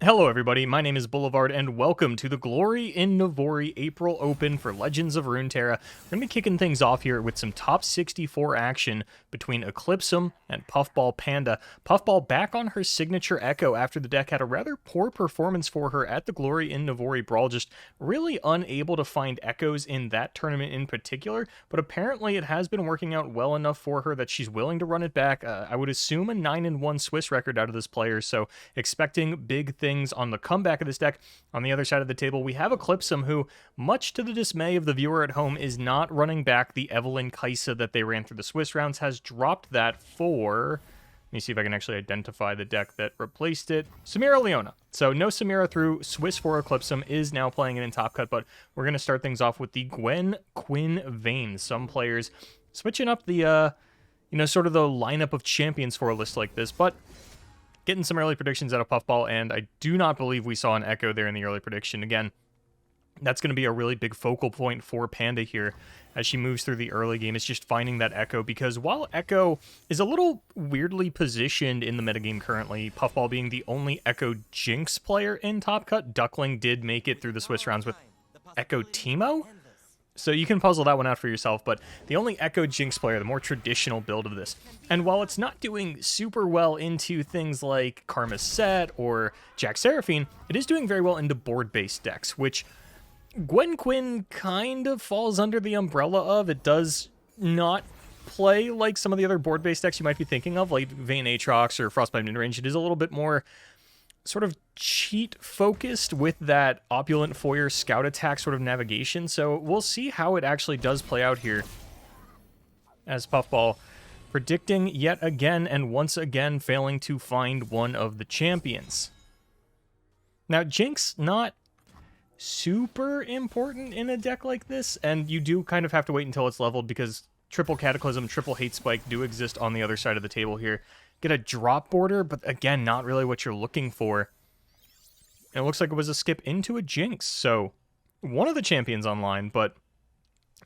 Hello everybody, my name is Boulevard, and welcome to the Glory in Navori April Open for Legends of Runeterra. We're going to be kicking things off here with some top 64 action between Eclipsum and Puffball Panda. Puffball back on her signature Echo after the deck had a rather poor performance for her at the Glory in Navori Brawl, just really unable to find Echoes in that tournament in particular, but apparently it has been working out well enough for her that she's willing to run it back. I would assume a 9-1 Swiss record out of this player, so expecting big things on the comeback of this deck. On the other side of the table, we have Eclipsum, who, much to the dismay of the viewer at home, is not running back the Evelyn Kaisa that they ran through the Swiss rounds, has dropped that for... Let me see if I can actually identify the deck that replaced it. Samira Leona. So no Samira through Swiss for Eclipsum, is now playing it in Top Cut, but we're going to start things off with the Gwen Quinn Vayne. Some players switching up the, sort of the lineup of champions for a list like this, but getting some early predictions out of Puffball, and I do not believe we saw an Echo there in the early prediction. Again, that's going to be a really big focal point for Panda here as she moves through the early game. It's just finding that Echo, because while Echo is a little weirdly positioned in the metagame currently, Puffball being the only Echo Jinx player in Top Cut, Duckling did make it through the Swiss rounds with Echo Teemo. So you can puzzle that one out for yourself, but the only Echo Jinx player, the more traditional build of this. And while it's not doing super well into things like Karma Set or Jack Seraphine, it is doing very well into board-based decks, which Gwen Quinn kind of falls under the umbrella of. It does not play like some of the other board-based decks you might be thinking of, like Vayne Aatrox or Frostbite Midrange. It is a little bit more sort of cheat-focused with that Opulent Foyer Scout Attack sort of navigation, so we'll see how it actually does play out here as Puffball predicting yet again and once again failing to find one of the champions. Now, Jinx, not super important in a deck like this, and you do kind of have to wait until it's leveled because triple Cataclysm, triple Hate Spike do exist on the other side of the table here. Get a drop border, but again, not really what you're looking for. And it looks like it was a skip into a Jinx, so one of the champions online, but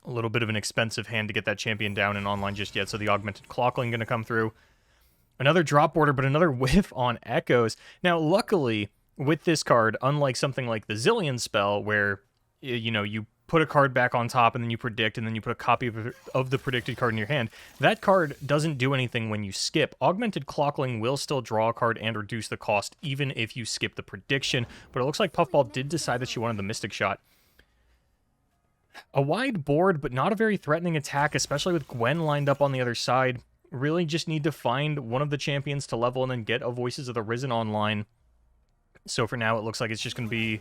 a little bit of an expensive hand to get that champion down in online just yet, so the Augmented Clockling going to come through. Another drop border, but another whiff on Echoes. Now, luckily, with this card, unlike something like the Zillion spell, where, you put a card back on top and then you predict, and then you put a copy of the predicted card in your hand, that card doesn't do anything when you skip. Augmented Clockling will still draw a card and reduce the cost even if you skip the prediction, but it looks like Puffball did decide that she wanted the Mystic Shot. A wide board, but not a very threatening attack, especially with Gwen lined up on the other side. Really just need to find one of the champions to level and then get a Voices of the Risen online. So for now, it looks like it's just going to be...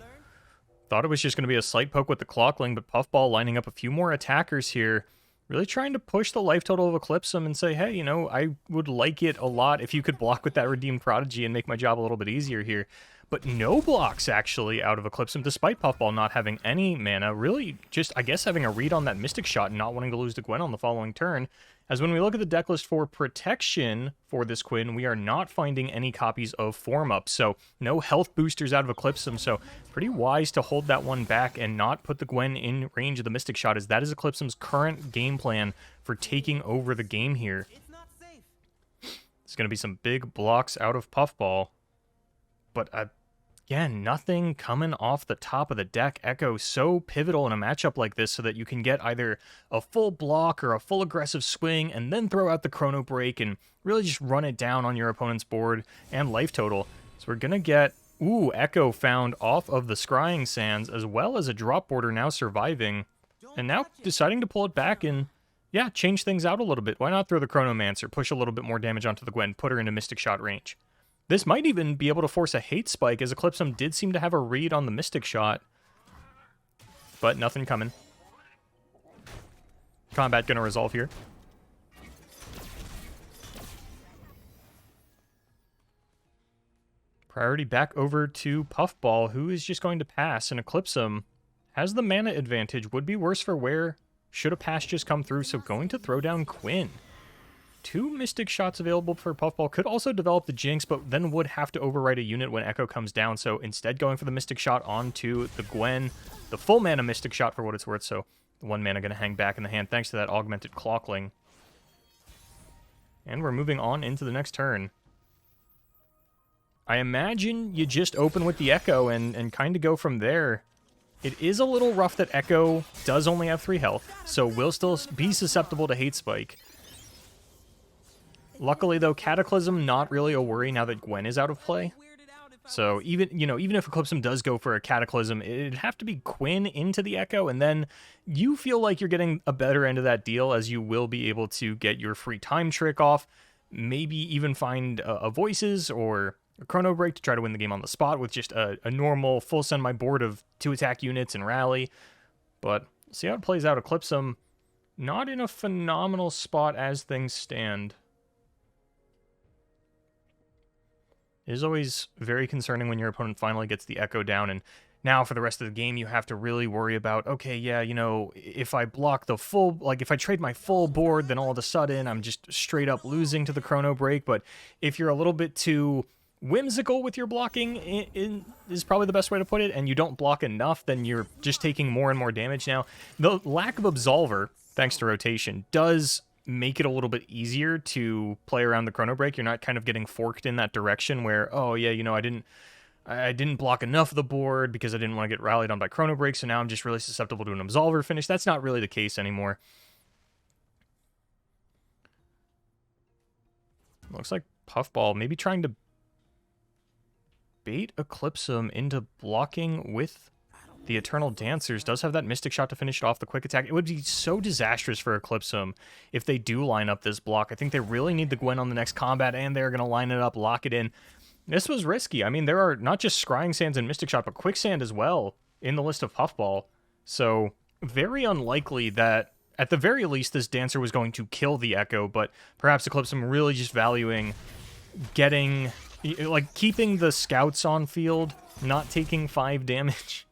Thought it was just going to be a slight poke with the Clockling, but Puffball lining up a few more attackers here, really trying to push the life total of Eclipsum and say, hey, I would like it a lot if you could block with that Redeemed Prodigy and make my job a little bit easier here. But no blocks, actually, out of Eclipsum, despite Puffball not having any mana, really just, I guess, having a read on that Mystic Shot and not wanting to lose to Gwen on the following turn. As when we look at the deck list for protection for this Quinn, we are not finding any copies of Form Up, so no health boosters out of Eclipsum, so pretty wise to hold that one back and not put the Gwen in range of the Mystic Shot, as that is Eclipsum's current game plan for taking over the game here. It's going to be some big blocks out of Puffball, but again, nothing coming off the top of the deck. Echo so pivotal in a matchup like this so that you can get either a full block or a full aggressive swing and then throw out the Chrono Break and really just run it down on your opponent's board and life total. So we're going to get, Echo found off of the Scrying Sands, as well as a drop border now surviving, and now deciding to pull it back and, yeah, change things out a little bit. Why not throw the Chronomancer, push a little bit more damage onto the Gwen, put her into Mystic Shot range. This might even be able to force a Hate Spike, as Eclipsum did seem to have a read on the Mystic Shot. But nothing coming. Combat gonna resolve here. Priority back over to Puffball, who is just going to pass, and Eclipsum has the mana advantage. Would be worse for wear should a pass just come through, so going to throw down Quinn. 2 Mystic Shots available for Puffball. Could also develop the Jinx, but then would have to overwrite a unit when Echo comes down, so instead going for the Mystic Shot onto the Gwen. The full mana Mystic Shot for what it's worth, so the 1 mana going to hang back in the hand thanks to that Augmented Clockling. And we're moving on into the next turn. I imagine you just open with the Echo and kind of go from there. It is a little rough that Echo does only have 3 health, so will still be susceptible to Hate Spike. Luckily, though, Cataclysm not really a worry now that Gwen is out of play. So even if Eclipsum does go for a Cataclysm, it'd have to be Quinn into the Echo, and then you feel like you're getting a better end of that deal, as you will be able to get your free time trick off, maybe even find a Voices or a Chrono Break to try to win the game on the spot with just a normal full send my board of 2 attack units and rally. But see how it plays out. Eclipsum not in a phenomenal spot as things stand. It is always very concerning when your opponent finally gets the Echo down, and now for the rest of the game you have to really worry about, okay, yeah, you know, if I block the full, like if I trade my full board, then all of a sudden I'm just straight up losing to the Chrono Break. But if you're a little bit too whimsical with your blocking, is probably the best way to put it, and you don't block enough, then you're just taking more and more damage. Now, the lack of Absolver, thanks to rotation, does make it a little bit easier to play around the Chrono Break. You're not kind of getting forked in that direction where, oh yeah, you know, I didn't block enough of the board because I didn't want to get rallied on by Chrono Break, so now I'm just really susceptible to an Absolver finish. That's not really the case anymore. Looks like Puffball maybe trying to bait Eclipsum into blocking with the Eternal Dancers. Does have that Mystic Shot to finish it off, the quick attack. It would be so disastrous for Eclipsum if they do line up this block. I think they really need the Gwen on the next combat, and they're going to line it up, lock it in. This was risky. I mean, there are not just Scrying Sands and Mystic Shot, but Quicksand as well in the list of Puffball. So very unlikely that, at the very least, this Dancer was going to kill the Echo, but perhaps Eclipsum really just valuing getting, like, keeping the Scouts on field, not taking 5 damage.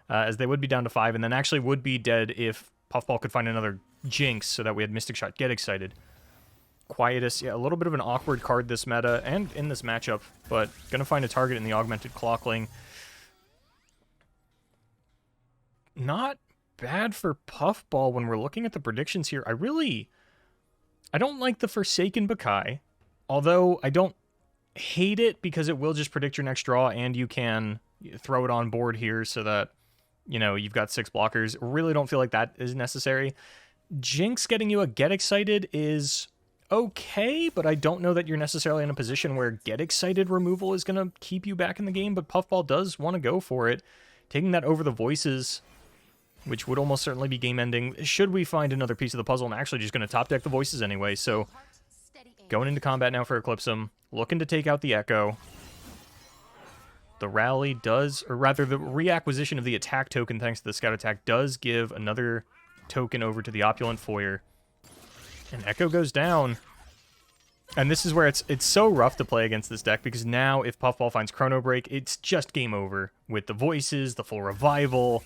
As they would be down to 5, and then actually would be dead if Puffball could find another Jinx, so that we had Mystic Shot get excited. Quietus, yeah, a little bit of an awkward card this meta, and in this matchup, but gonna find a target in the Augmented Clockling. Not bad for Puffball when we're looking at the predictions here. I don't like the Forsaken Bakai, although I don't hate it because it will just predict your next draw, and you can throw it on board here so that, you know, you've got 6 blockers. Really don't feel like that is necessary. Jinx getting you a Get Excited is okay, but I don't know that you're necessarily in a position where Get Excited removal is going to keep you back in the game, but Puffball does want to go for it. Taking that over the Voices, which would almost certainly be game-ending, should we find another piece of the puzzle. I'm actually just going to top deck the Voices anyway, so going into combat now for Eclipsum, looking to take out the Echo. The rally does, or rather the reacquisition of the attack token thanks to the scout attack does give another token over to the Opulent Foyer. And Echo goes down. And this is where it's so rough to play against this deck, because now if Puffball finds Chrono Break, it's just game over. With the Voices, the full Revival,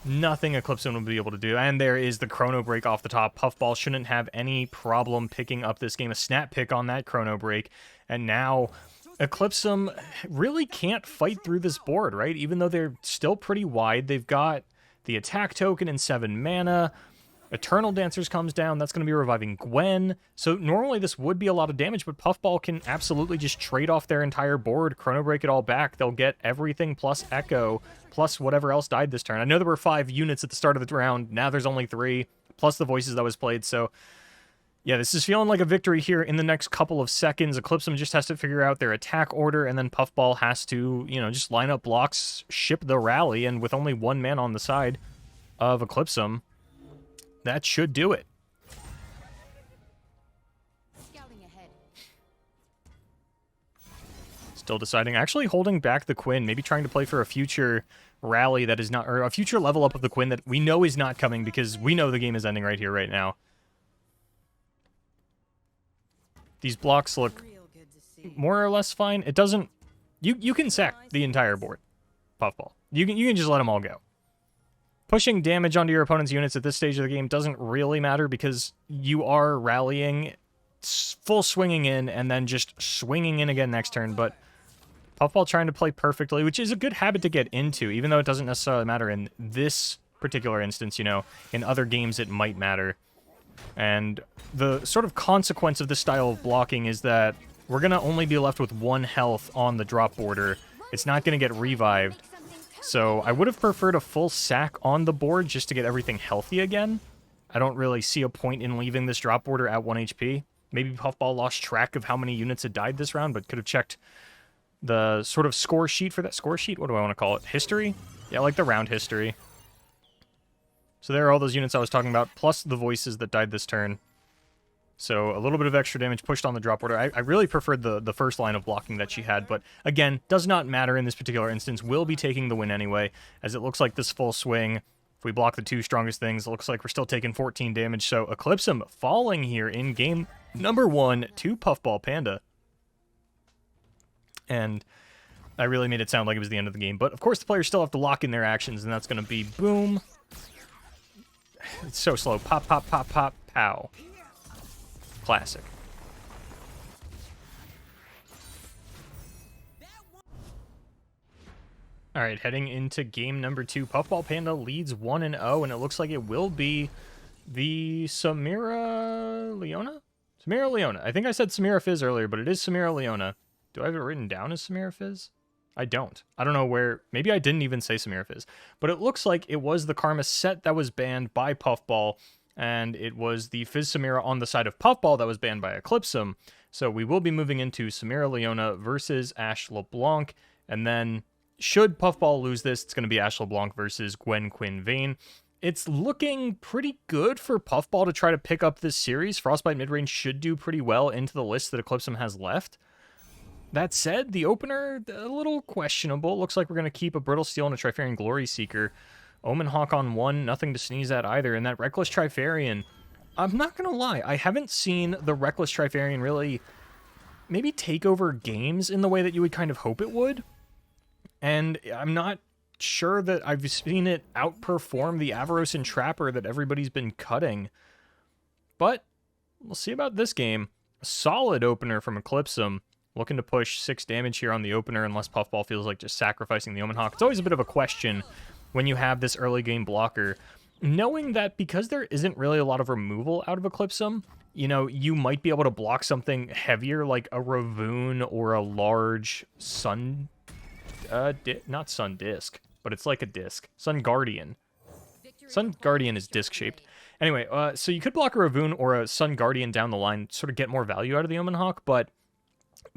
nothing Eclipsum will be able to do. And there is the Chrono Break off the top. Puffball shouldn't have any problem picking up this game. A snap pick on that Chrono Break. And now Eclipsum really can't fight through this board, right? Even though they're still pretty wide, they've got the attack token and 7 mana. Eternal Dancers comes down. That's going to be reviving Gwen. So normally this would be a lot of damage, but Puffball can absolutely just trade off their entire board, Chrono Break it all back. They'll get everything plus Echo, plus whatever else died this turn. I know there were 5 units at the start of the round. Now there's only 3, plus the Voices that was played. So yeah, this is feeling like a victory here in the next couple of seconds. Eclipsum just has to figure out their attack order, and then Puffball has to, you know, just line up blocks, ship the rally, and with only 1 man on the side of Eclipsum, that should do it. Still deciding, actually holding back the Quinn, maybe trying to play for a future rally that is not, or a future level up of the Quinn that we know is not coming, because we know the game is ending right here, right now. These blocks look more or less fine. It doesn't... You can sack the entire board, Puffball. You can just let them all go. Pushing damage onto your opponent's units at this stage of the game doesn't really matter, because you are rallying, full swinging in, and then just swinging in again next turn. But Puffball trying to play perfectly, which is a good habit to get into, even though it doesn't necessarily matter in this particular instance. You know, in other games it might matter. And the sort of consequence of this style of blocking is that we're going to only be left with 1 health on the drop border. It's not going to get revived. So I would have preferred a full sack on the board just to get everything healthy again. I don't really see a point in leaving this drop border at 1 HP. Maybe Puffball lost track of how many units had died this round, but could have checked the sort of score sheet for that. Score sheet? What do I want to call it? History? Yeah, like the round history. So there are all those units I was talking about, plus the voices that died this turn. So a little bit of extra damage pushed on the drop order. I really preferred the first line of blocking that she had, but again, does not matter in this particular instance. We'll be taking the win anyway, as it looks like this full swing, if we block the 2 strongest things, it looks like we're still taking 14 damage. So Eclipsum falling here in game number 1 to Puffball Panda. And I really made it sound like it was the end of the game. But of course the players still have to lock in their actions, and that's going to be boom. It's so slow. Pop, pop, pop, pop, pow. Classic. All right, heading into game number 2. Puffball Panda leads 1-0, and it looks like it will be the Samira Leona? Samira Leona. I think I said Samira Fizz earlier, but it is Samira Leona. Do I have it written down as Samira Fizz? I don't. I don't know where. Maybe I didn't even say Samira Fizz. But it looks like it was the Karma set that was banned by Puffball, and it was the Fizz Samira on the side of Puffball that was banned by Eclipsum. So we will be moving into Samira Leona versus Ash LeBlanc, and then should Puffball lose this, it's going to be Ash LeBlanc versus Gwen Quinn Vayne. It's looking pretty good for Puffball to try to pick up this series. Frostbite midrange should do pretty well into the list that Eclipsum has left. That said, the opener, a little questionable. Looks like we're going to keep a Brittle Steel and a Trifarian Glory Seeker. Omen Hawk on 1, nothing to sneeze at either. And that Reckless Trifarian, I'm not going to lie, I haven't seen the Reckless Trifarian really maybe take over games in the way that you would kind of hope it would. And I'm not sure that I've seen it outperform the Avaros and Trapper that everybody's been cutting. But we'll see about this game. A solid opener from Eclipsum. Looking to push 6 damage here on the opener unless Puffball feels like just sacrificing the Omen Hawk. It's always a bit of a question when you have this early game blocker. Knowing that because there isn't really a lot of removal out of Eclipsum, you know, you might be able to block something heavier like a Ravoon or a large Sun... not Sun Disc, but it's like a disc. Sun Guardian. Sun Guardian is disc-shaped. Anyway, so you could block a Ravoon or a Sun Guardian down the line, sort of get more value out of the Omen Hawk, but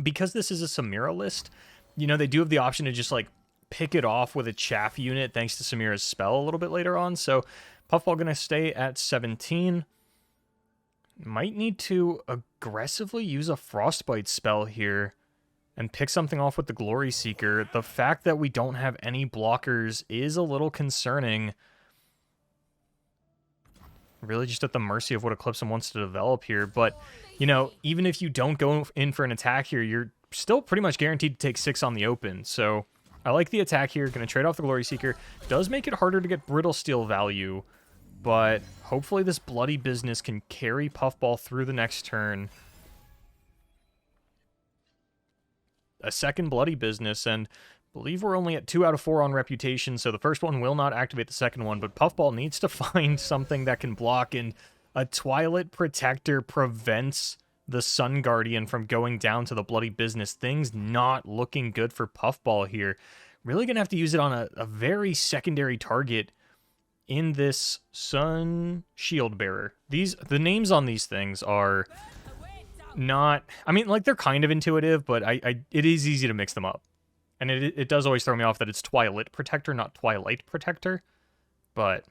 because this is a Samira list, you know, they do have the option to just, like, pick it off with a Chaff unit thanks to Samira's spell a little bit later on. So Puffball going to stay at 17. Might need to aggressively use a Frostbite spell here and pick something off with the Glory Seeker. The fact that we don't have any blockers is a little concerning. Really just at the mercy of what Eclipsum wants to develop here. But, you know, even if you don't go in for an attack here, you're still pretty much guaranteed to take 6 on the open. So I like the attack here. Going to trade off the Glory Seeker. Does make it harder to get Brittle Steel value, but hopefully this Bloody Business can carry Puffball through the next turn. A second Bloody Business, and I believe we're only at 2 out of 4 on Reputation, so the first one will not activate the second one, but Puffball needs to find something that can block, and a Twilight Protector prevents the Sun Guardian from going down to the Bloody Business. Things not looking good for Puffball here. Really going to have to use it on a very secondary target in this Sun Shield Bearer. The names on these things are not... I mean, like, they're kind of intuitive, but it is easy to mix them up. And it does always throw me off that it's Twilight Protector, not Twilight Protector. But,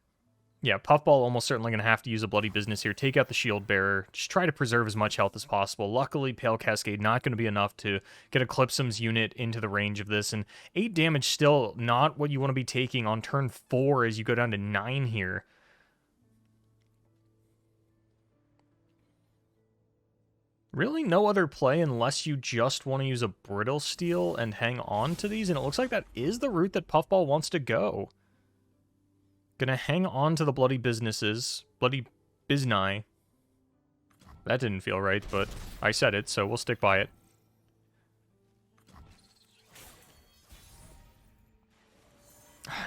yeah, Puffball almost certainly going to have to use a Bloody Business here. Take out the Shield Bearer. Just try to preserve as much health as possible. Luckily, Pale Cascade not going to be enough to get Eclipsum's unit into the range of this. And 8 damage still not what you want to be taking on turn 4 as you go down to 9 here. Really no other play unless you just want to use a Brittle Steel and hang on to these, and it looks like that is the route that Puffball wants to go. Gonna hang on to the Bloody Businesses. Bloody Biznai. That didn't feel right, but I said it, so we'll stick by it.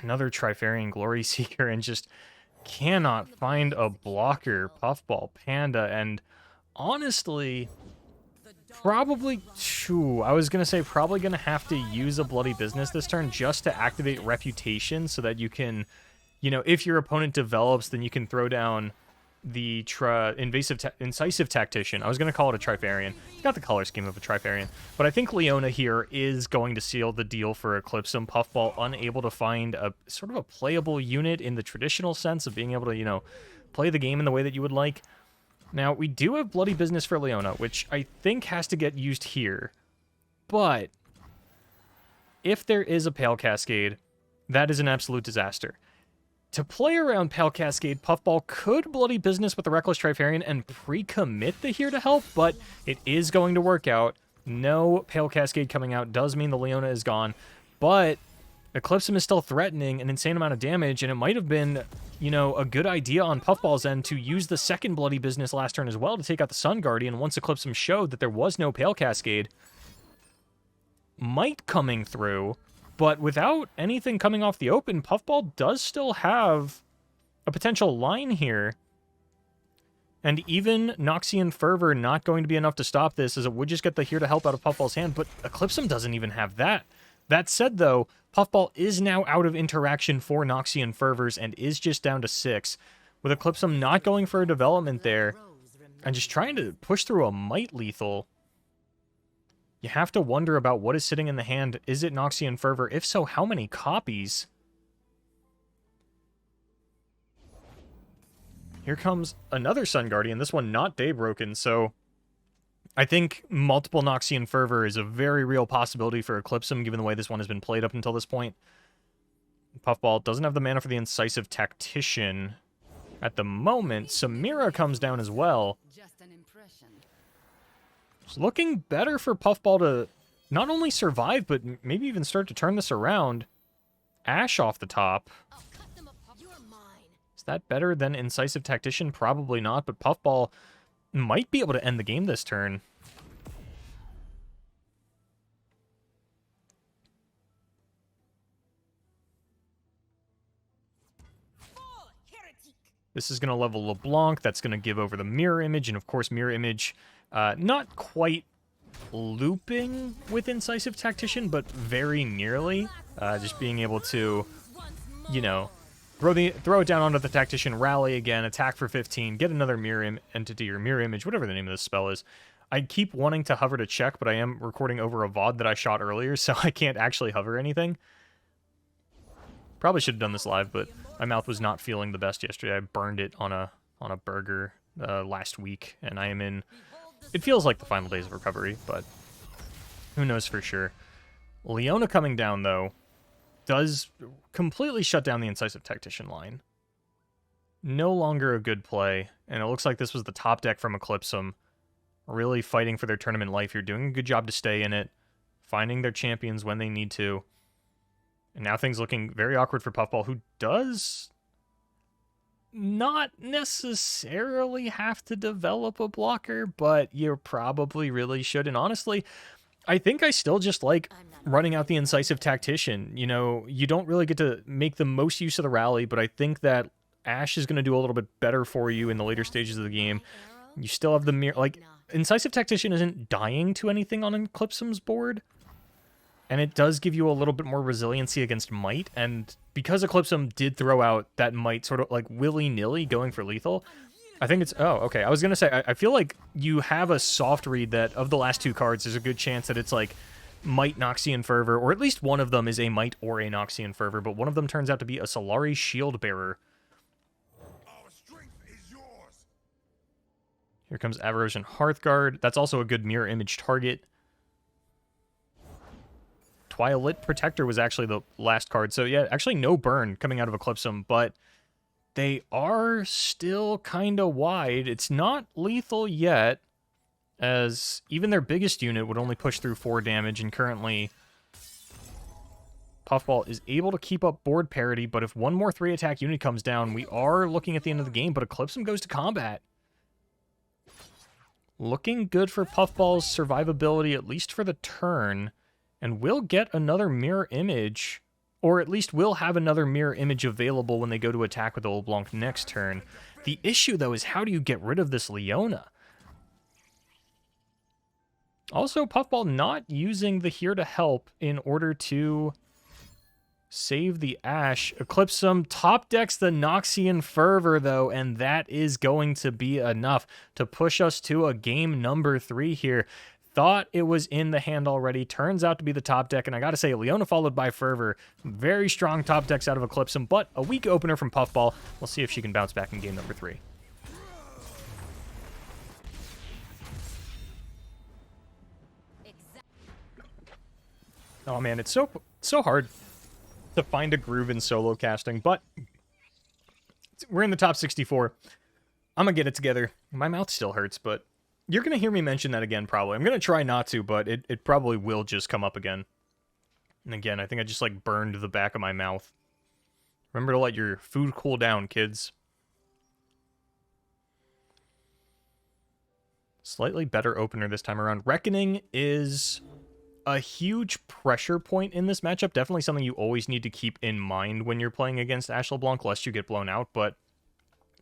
Another Trifarian Glory Seeker, and just cannot find a blocker. Puffball Panda, and honestly, Probably, I was going to say probably going to have to use a Bloody Business this turn just to activate Reputation so that you can, you know, if your opponent develops, then you can throw down the Incisive Tactician. I was going to call it a Trifarian. It's got the color scheme of a Trifarian. But I think Leona here is going to seal the deal for Eclipsum. Puffball unable to find a sort of a playable unit in the traditional sense of being able to, you know, play the game in the way that you would like. Now, we do have Bloody Business for Leona, which I think has to get used here. But if there is a Pale Cascade, that is an absolute disaster. To play around Pale Cascade, Puffball could Bloody Business with the Reckless Trifarian and pre-commit the Here to Help, but it is going to work out. No Pale Cascade coming out does mean the Leona is gone, but Eclipsum is still threatening an insane amount of damage, and it might have been, you know, a good idea on Puffball's end to use the second Bloody Business last turn as well to take out the Sun Guardian once Eclipsum showed that there was no Pale Cascade. Might coming through, but without anything coming off the open, Puffball does still have a potential line here. And even Noxian Fervor not going to be enough to stop this, as it would just get the Here to Help out of Puffball's hand, but Eclipsum doesn't even have that. That said, though, Puffball is now out of interaction for Noxian Fervors and is just down to 6, with Eclipsum not going for a development there, and just trying to push through a Might Lethal. You have to wonder about what is sitting in the hand. Is it Noxian Fervor? If so, how many copies? Here comes another Sun Guardian, this one not Daybroken, so I think multiple Noxian Fervor is a very real possibility for Eclipsum, given the way this one has been played up until this point. Puffball doesn't have the mana for the Incisive Tactician at the moment. Samira comes down as well. It's looking better for Puffball to not only survive, but maybe even start to turn this around. Ash off the top. Is that better than Incisive Tactician? Probably not, but Puffball might be able to end the game this turn. This is going to level LeBlanc. That's going to give over the Mirror Image, and of course Mirror Image not quite looping with Incisive Tactician, but very nearly. Just being able to, you know, throw it down onto the Tactician, rally again, attack for 15, get another mirror entity or mirror image, whatever the name of this spell is. I keep wanting to hover to check, but I am recording over a VOD that I shot earlier, so I can't actually hover anything. Probably should have done this live, but my mouth was not feeling the best yesterday. I burned it on a burger last week, and I am in... It feels like the final days of recovery, but who knows for sure. Leona coming down, though, does completely shut down the Incisive Tactician line. No longer a good play, and it looks like this was the top deck from Eclipsum. Really fighting for their tournament life here, doing a good job to stay in it, finding their champions when they need to. And now things looking very awkward for Puffball, who does not necessarily have to develop a blocker, but you probably really should. And honestly, I think I still just like running out the Incisive Tactician. You know, you don't really get to make the most use of the rally, but I think that Ash is going to do a little bit better for you in the later stages of the game. You still have the mirror, like, Incisive Tactician isn't dying to anything on Eclipsum's board, and it does give you a little bit more resiliency against Might, and because Eclipsum did throw out that Might sort of like willy-nilly going for lethal, I think it's... Oh, okay. I was going to say, I feel like you have a soft read that of the last two cards, there's a good chance that it's like Might, Noxian Fervor, or at least one of them is a Might or a Noxian Fervor, but one of them turns out to be a Solari Shield Bearer. Our strength is yours. Here comes Avarosian Hearthguard. That's also a good mirror image target. Twilight Protector was actually the last card. So yeah, actually no burn coming out of Eclipsum, but they are still kind of wide. It's not lethal yet, as even their biggest unit would only push through 4 damage, and currently Puffball is able to keep up board parity, but if one more 3-attack unit comes down, we are looking at the end of the game, but Eclipsum goes to combat. Looking good for Puffball's survivability, at least for the turn. And we'll get another mirror image, or at least we'll have another mirror image available when they go to attack with the LeBlanc next turn. The issue, though, is how do you get rid of this Leona? Also, Puffball not using the Here to Help in order to save the Ashe. Eclipsum top decks the Noxian Fervor, though, and that is going to be enough to push us to a game number 3 here. Thought it was in the hand already. Turns out to be the top deck, and I gotta say, Leona followed by Fervor. Very strong top decks out of Eclipsum, but a weak opener from Puffball. We'll see if she can bounce back in game number 3. Oh man, it's so hard to find a groove in solo casting, but we're in the top 64. I'm gonna get it together. My mouth still hurts, but you're gonna hear me mention that again probably. I'm gonna try not to, but it probably will just come up again. And again, I think I just like burned the back of my mouth. Remember to let your food cool down, kids. Slightly better opener this time around. Reckoning is a huge pressure point in this matchup. Definitely something you always need to keep in mind when you're playing against Ashe LeBlanc, lest you get blown out. But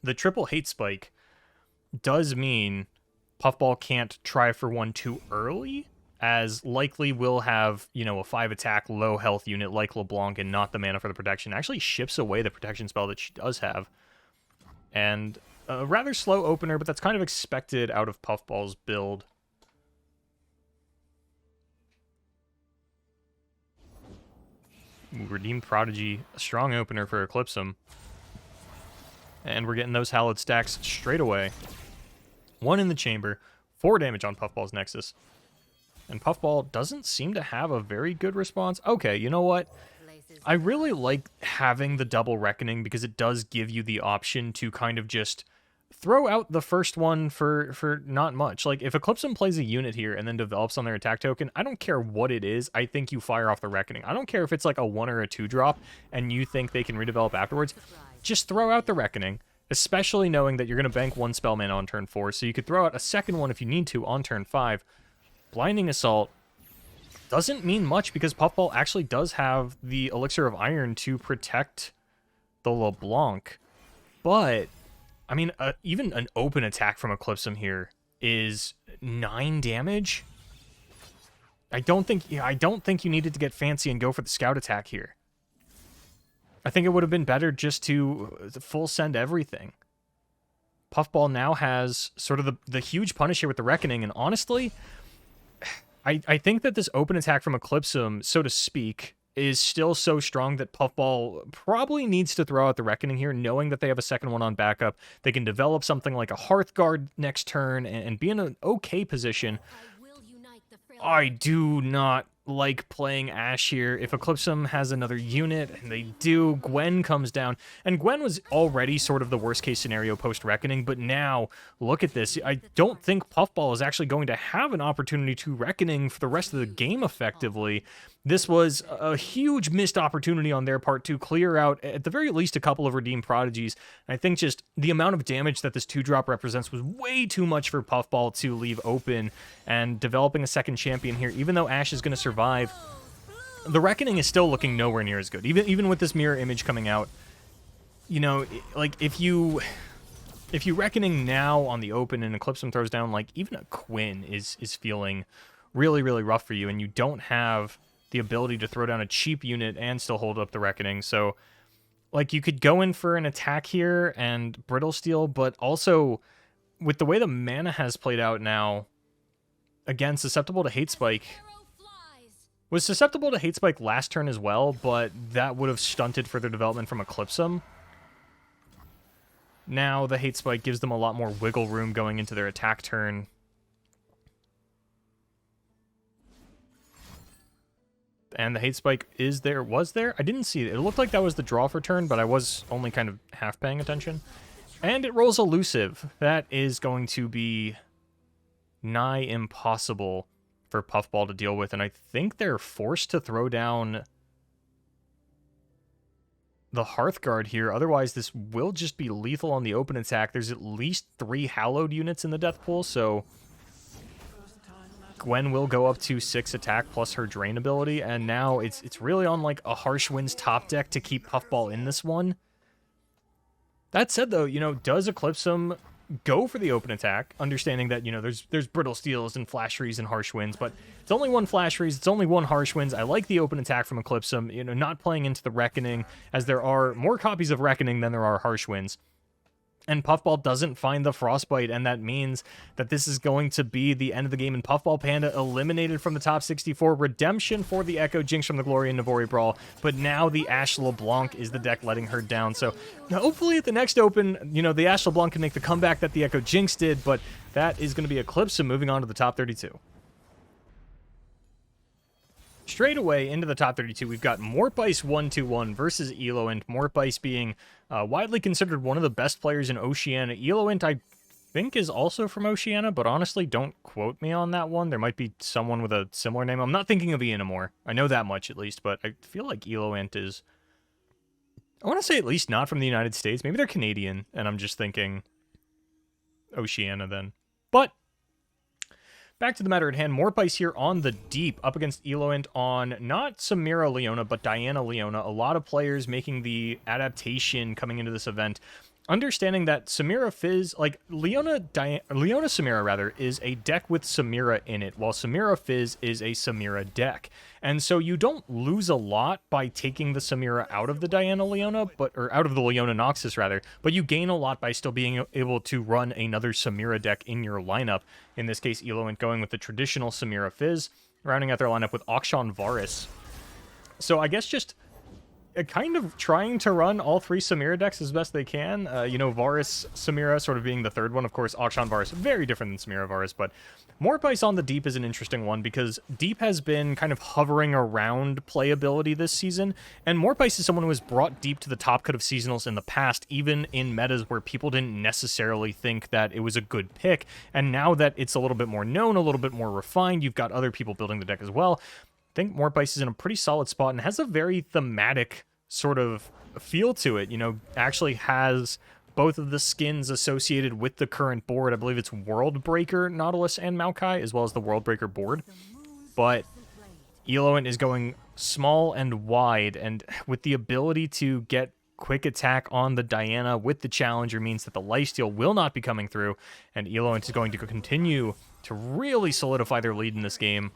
the triple hate spike does mean Puffball can't try for one too early, as likely will have, you know, a 5 attack, low health unit like LeBlanc and not the mana for the protection. Actually ships away the protection spell that she does have. And a rather slow opener, but that's kind of expected out of Puffball's build. Redeemed Prodigy, a strong opener for Eclipsum. And we're getting those hallowed stacks straight away. 1 in the chamber, 4 damage on Puffball's Nexus. And Puffball doesn't seem to have a very good response. Okay, you know what? I really like having the double Reckoning because it does give you the option to kind of just throw out the first one for not much. Like, if Eclipsum plays a unit here and then develops on their attack token, I don't care what it is, I think you fire off the Reckoning. I don't care if it's like a 1 or a 2 drop and you think they can redevelop afterwards. Just throw out the Reckoning, especially knowing that you're going to bank 1 spell mana on turn 4, so you could throw out a second one if you need to on turn 5. Blinding Assault doesn't mean much because Puffball actually does have the Elixir of Iron to protect the LeBlanc, but I mean, even an open attack from Eclipsum here is 9 damage. I don't think you needed to get fancy and go for the scout attack here. I think it would have been better just to full send everything. Puffball now has sort of the huge punish here with the Reckoning, and honestly, I think that this open attack from Eclipsum, so to speak, is still so strong that Puffball probably needs to throw out the Reckoning here, knowing that they have a second one on backup. They can develop something like a Hearthguard next turn and be in an okay position. I do not like playing Ashe here. If Eclipsum has another unit, and they do, Gwen comes down. And Gwen was already sort of the worst case scenario post-Reckoning, but now, look at this. I don't think Puffball is actually going to have an opportunity to Reckoning for the rest of the game effectively. This was a huge missed opportunity on their part to clear out, at the very least, a couple of Redeemed Prodigies. And I think just the amount of damage that this 2-drop represents was way too much for Puffball to leave open, and developing a second champion here, even though Ashe is going to survive, the Reckoning is still looking nowhere near as good. Even with this mirror image coming out, you know, like, if you Reckoning now on the open and Eclipsum throws down, like, even a Quinn is feeling really, really rough for you, and you don't have the ability to throw down a cheap unit and still hold up the Reckoning. So, like, you could go in for an attack here and Brittle Steel, but also, with the way the mana has played out now, again, susceptible to Hate Spike. Was susceptible to Hate Spike last turn as well, but that would have stunted further development from Eclipsum. Now, the Hate Spike gives them a lot more wiggle room going into their attack turn. And the Hate Spike was there? I didn't see it. It looked like that was the draw for turn, but I was only kind of half paying attention. And it rolls Elusive. That is going to be nigh impossible for Puffball to deal with, and I think they're forced to throw down the Hearthguard here. Otherwise, this will just be lethal on the open attack. There's at least 3 Hallowed units in the death pool, so Gwen will go up to 6 attack plus her Drain ability, and now it's really on like a Harsh Winds top deck to keep Puffball in this one. That said, though, you know, does Eclipsum go for the open attack, understanding that, you know, there's brittle steels and flash freeze and harsh winds, but it's only one flash freeze, it's only one harsh winds. I like the open attack from Eclipsum, you know, not playing into the Reckoning, as there are more copies of Reckoning than there are harsh winds. And Puffball doesn't find the Frostbite, and that means that this is going to be the end of the game, and Puffball Panda eliminated from the top 64. Redemption for the Echo Jinx from the Glory and Navori Brawl, but now the Ashe LeBlanc is the deck letting her down. So hopefully at the next Open, you know, the Ashe LeBlanc can make the comeback that the Echo Jinx did, but that is going to be Eclipsum moving on to the top 32. Straight away into the top 32, we've got Morpice 121 versus Eloint. Morpice being widely considered one of the best players in Oceania. Eloint, I think, is also from Oceania, but honestly, don't quote me on that one. There might be someone with a similar name. I'm not thinking of Ianamore. I know that much, at least, but I feel like Eloint is... I want to say at least not from the United States. Maybe they're Canadian, and I'm just thinking Oceania then. But... back to the matter at hand, Morpice here on the deep, up against Eloint on not Samira Leona, but Diana Leona. A lot of players making the adaptation coming into this event, understanding that Samira Fizz, like Leona Samira rather, is a deck with Samira in it, while Samira Fizz is a Samira deck. And so you don't lose a lot by taking the Samira out of the Diana Leona, or out of the Leona Noxus rather, but you gain a lot by still being able to run another Samira deck in your lineup. In this case, Eloint going with the traditional Samira Fizz, rounding out their lineup with Akshan Varus. So I guess just kind of trying to run all three Samira decks as best they can. You know, Varus, Samira sort of being the third one. Of course, Akshan Varus, very different than Samira Varus, but Morpice on the deep is an interesting one because deep has been kind of hovering around playability this season, and Morpice is someone who has brought deep to the top cut of seasonals in the past, even in metas where people didn't necessarily think that it was a good pick, and now that it's a little bit more known, a little bit more refined, you've got other people building the deck as well. I think Morpice is in a pretty solid spot and has a very thematic sort of feel to it, you know, actually has both of the skins associated with the current board. I believe it's Worldbreaker, Nautilus, and Maokai, as well as the Worldbreaker board. But Eloint is going small and wide, and with the ability to get quick attack on the Diana with the Challenger means that the lifesteal will not be coming through, and Eloint is going to continue to really solidify their lead in this game.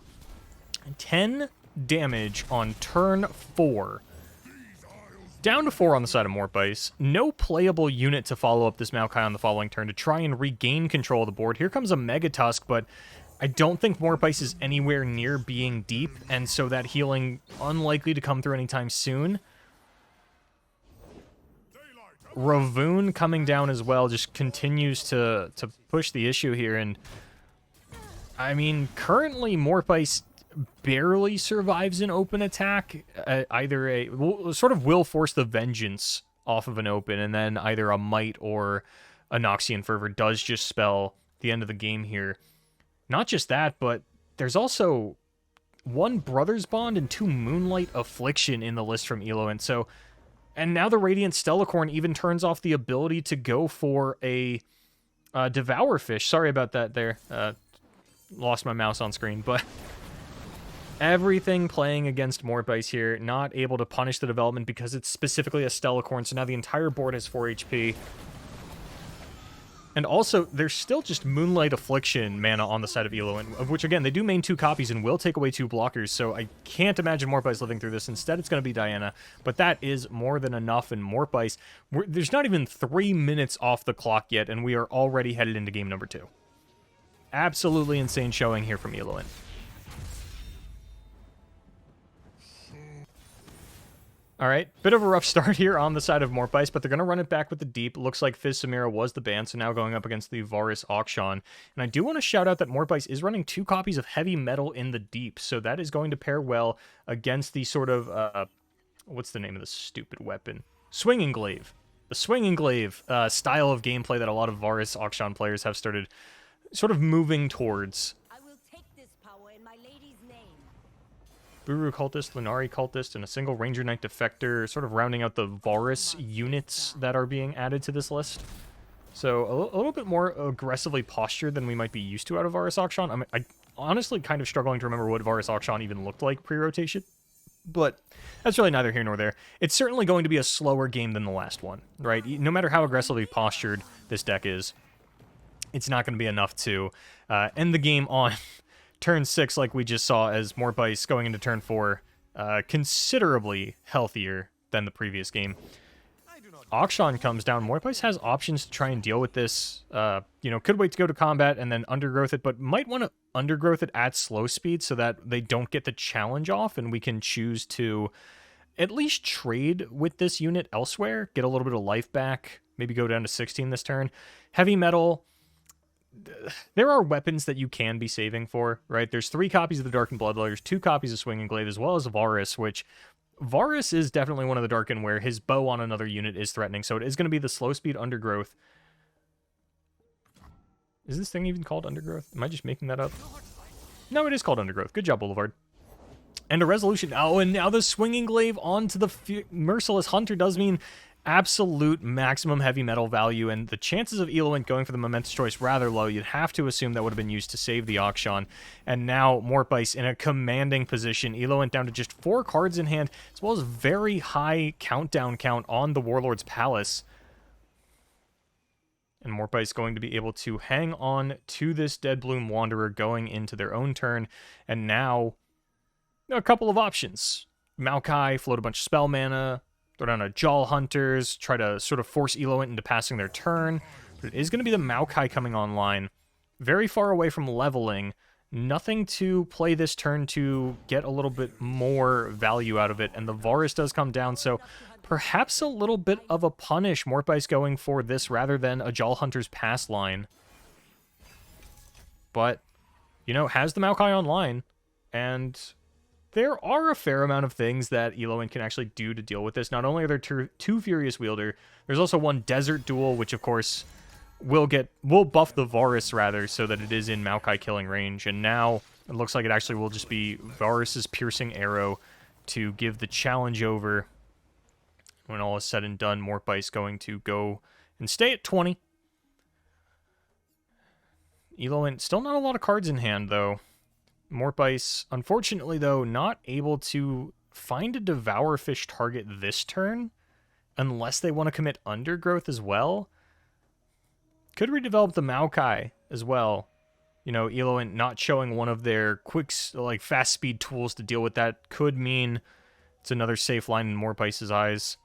10 damage on turn 4. Down to 4 on the side of Morpice. No playable unit to follow up this Maokai on the following turn to try and regain control of the board. Here comes a Mega Tusk, but I don't think Morpice is anywhere near being deep, and so that healing unlikely to come through anytime soon. Ravoon coming down as well just continues to push the issue here, and I mean, currently Morpice barely survives an open attack. Sort of will force the vengeance off of an open, and then either a Might or a Noxian Fervor does just spell the end of the game here. Not just that, but there's also 1 Brother's Bond and 2 Moonlight Affliction in the list from Eloint. So, and now the Radiant Stellacorn even turns off the ability to go for a Devour Fish. Sorry about that there. Lost my mouse on screen, but everything playing against Morpice here, not able to punish the development because it's specifically a Stellacorn, so now the entire board has 4 HP. And also, there's still just Moonlight Affliction mana on the side of Eloint, of which, again, they do main 2 copies and will take away 2 blockers, so I can't imagine Morpice living through this. Instead, it's going to be Diana, but that is more than enough, and Morpice, there's not even 3 minutes off the clock yet, and we are already headed into game number 2. Absolutely insane showing here from Eloint. All right, bit of a rough start here on the side of Morpice, but they're going to run it back with the deep. Looks like Fizz Samira was the ban, so now going up against the Varus Akshan. And I do want to shout out that Morpice is running 2 copies of Heavy Metal in the deep, so that is going to pair well against the sort of, what's the name of the stupid weapon? Swinging Glaive. The Swinging Glaive style of gameplay that a lot of Varus Akshan players have started sort of moving towards. Buru Cultist, Lunari Cultist, and a single Ranger Knight Defector, sort of rounding out the Varus units that are being added to this list. So a little bit more aggressively postured than we might be used to out of Varus Akshan. I honestly kind of struggling to remember what Varus Akshan even looked like pre-rotation, but that's really neither here nor there. It's certainly going to be a slower game than the last one, right? No matter how aggressively postured this deck is. it's not going to be enough to end the game on turn 6 like we just saw, as Morbice going into turn 4 considerably healthier than the previous game. Akshan comes down. Morbice has options to try and deal with this. Could wait to go to combat and then undergrowth it, but might want to undergrowth it at slow speed so that they don't get the challenge off, and we can choose to at least trade with this unit elsewhere, get a little bit of life back, maybe go down to 16 this turn. Heavy metal, there are weapons that you can be saving for, right? There's 3 copies of the Darkened Bloodletters, 2 copies of Swinging Glaive, as well as Varus, which Varus is definitely one of the Darken where his bow on another unit is threatening, so it is going to be the slow speed undergrowth. Is this thing even called undergrowth? Am I just making that up? No, it is called undergrowth. Good job, Boulevard. And a resolution. Oh, and now the Swinging Glaive onto the Merciless Hunter does mean absolute maximum heavy metal value, and the chances of Eloint going for the momentous choice rather low. You'd have to assume that would have been used to save the Akshan. And now Morbice in a commanding position. Eloint down to just 4 cards in hand, as well as very high countdown count on the Warlord's Palace. And Morbice going to be able to hang on to this Deadbloom Wanderer going into their own turn. And now a couple of options. Maokai, float a bunch of spell mana, throw down a Jaw Hunters, try to sort of force Eloint into passing their turn. But it is going to be the Maokai coming online. Very far away from leveling. Nothing to play this turn to get a little bit more value out of it. And the Varus does come down, so perhaps a little bit of a punish. Morbice going for this rather than a Jaw Hunter's pass line. But, has the Maokai online. And there are a fair amount of things that Eloint can actually do to deal with this. Not only are there 2 Furious Wielder, there's also 1 Desert Duel, which of course will buff the Varus rather, so that it is in Maokai killing range. And now it looks like it actually will just be Varus's Piercing Arrow to give the challenge over. When all is said and done, Morbice going to go and stay at 20. Eloint, still not a lot of cards in hand, though. Morbice, unfortunately, though, not able to find a Devourfish target this turn, unless they want to commit Undergrowth as well. Could redevelop the Maokai as well. Eloint not showing one of their fast speed tools to deal with that could mean it's another safe line in Morbice's eyes.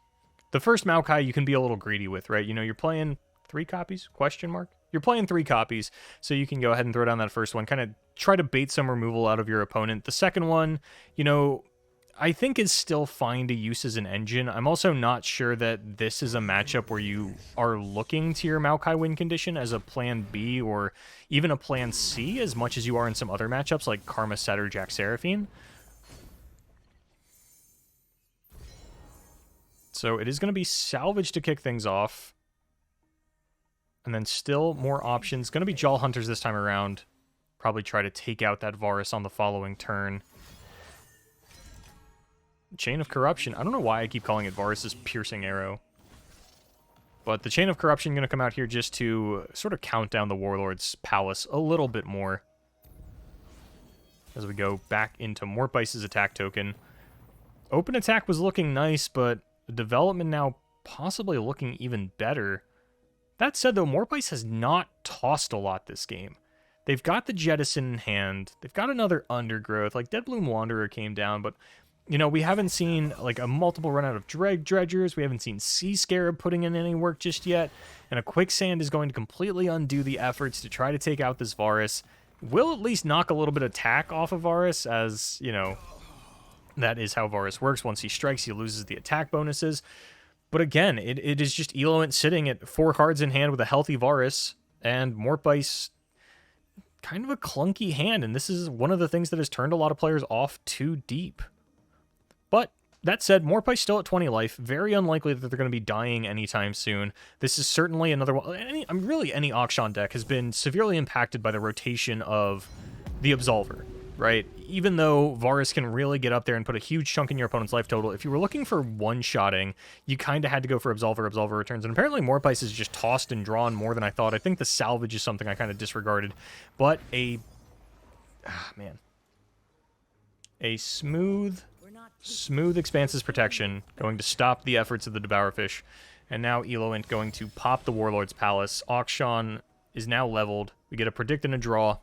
The first Maokai you can be a little greedy with, right? You're playing 3 copies? Question mark? You're playing 3 copies, so you can go ahead and throw down that first one, kind of try to bait some removal out of your opponent. The second one, I think is still fine to use as an engine. I'm also not sure that this is a matchup where you are looking to your Maokai win condition as a plan B or even a plan C as much as you are in some other matchups like Karma Set or Jack Seraphine. So it is going to be Salvage to kick things off. And then still more options. Going to be Jaw Hunters this time around. Probably try to take out that Varus on the following turn. Chain of Corruption. I don't know why I keep calling it Varus's Piercing Arrow. But the Chain of Corruption going to come out here just to sort of count down the Warlord's Palace a little bit more. As we go back into Morbice's attack token. Open attack was looking nice, but the development now possibly looking even better. That said, though, Morbice has not tossed a lot this game. They've got the Jettison in hand. They've got another Undergrowth. Deadbloom Wanderer came down, but, we haven't seen, a multiple run out of Dredgers. We haven't seen Sea Scarab putting in any work just yet. And a Quicksand is going to completely undo the efforts to try to take out this Varus. Will at least knock a little bit of attack off of Varus, as, that is how Varus works. Once he strikes, he loses the attack bonuses. But again, it is just Eloint sitting at 4 cards in hand with a healthy Varus, and Morbice kind of a clunky hand, and this is one of the things that has turned a lot of players off too deep. But that said, Morbice still at 20 life. Very unlikely that they're going to be dying anytime soon. This is certainly another one. Any Akshan deck has been severely impacted by the rotation of the Absolver, right? Even though Varus can really get up there and put a huge chunk in your opponent's life total, if you were looking for one-shotting, you kind of had to go for Absolver. Absolver returns. And apparently Morbice is just tossed and drawn more than I thought. I think the salvage is something I kind of disregarded. But a smooth Expanse's protection going to stop the efforts of the Devourfish. And now Eloint going to pop the Warlord's Palace. Akshan is now leveled. We get a predict and a draw.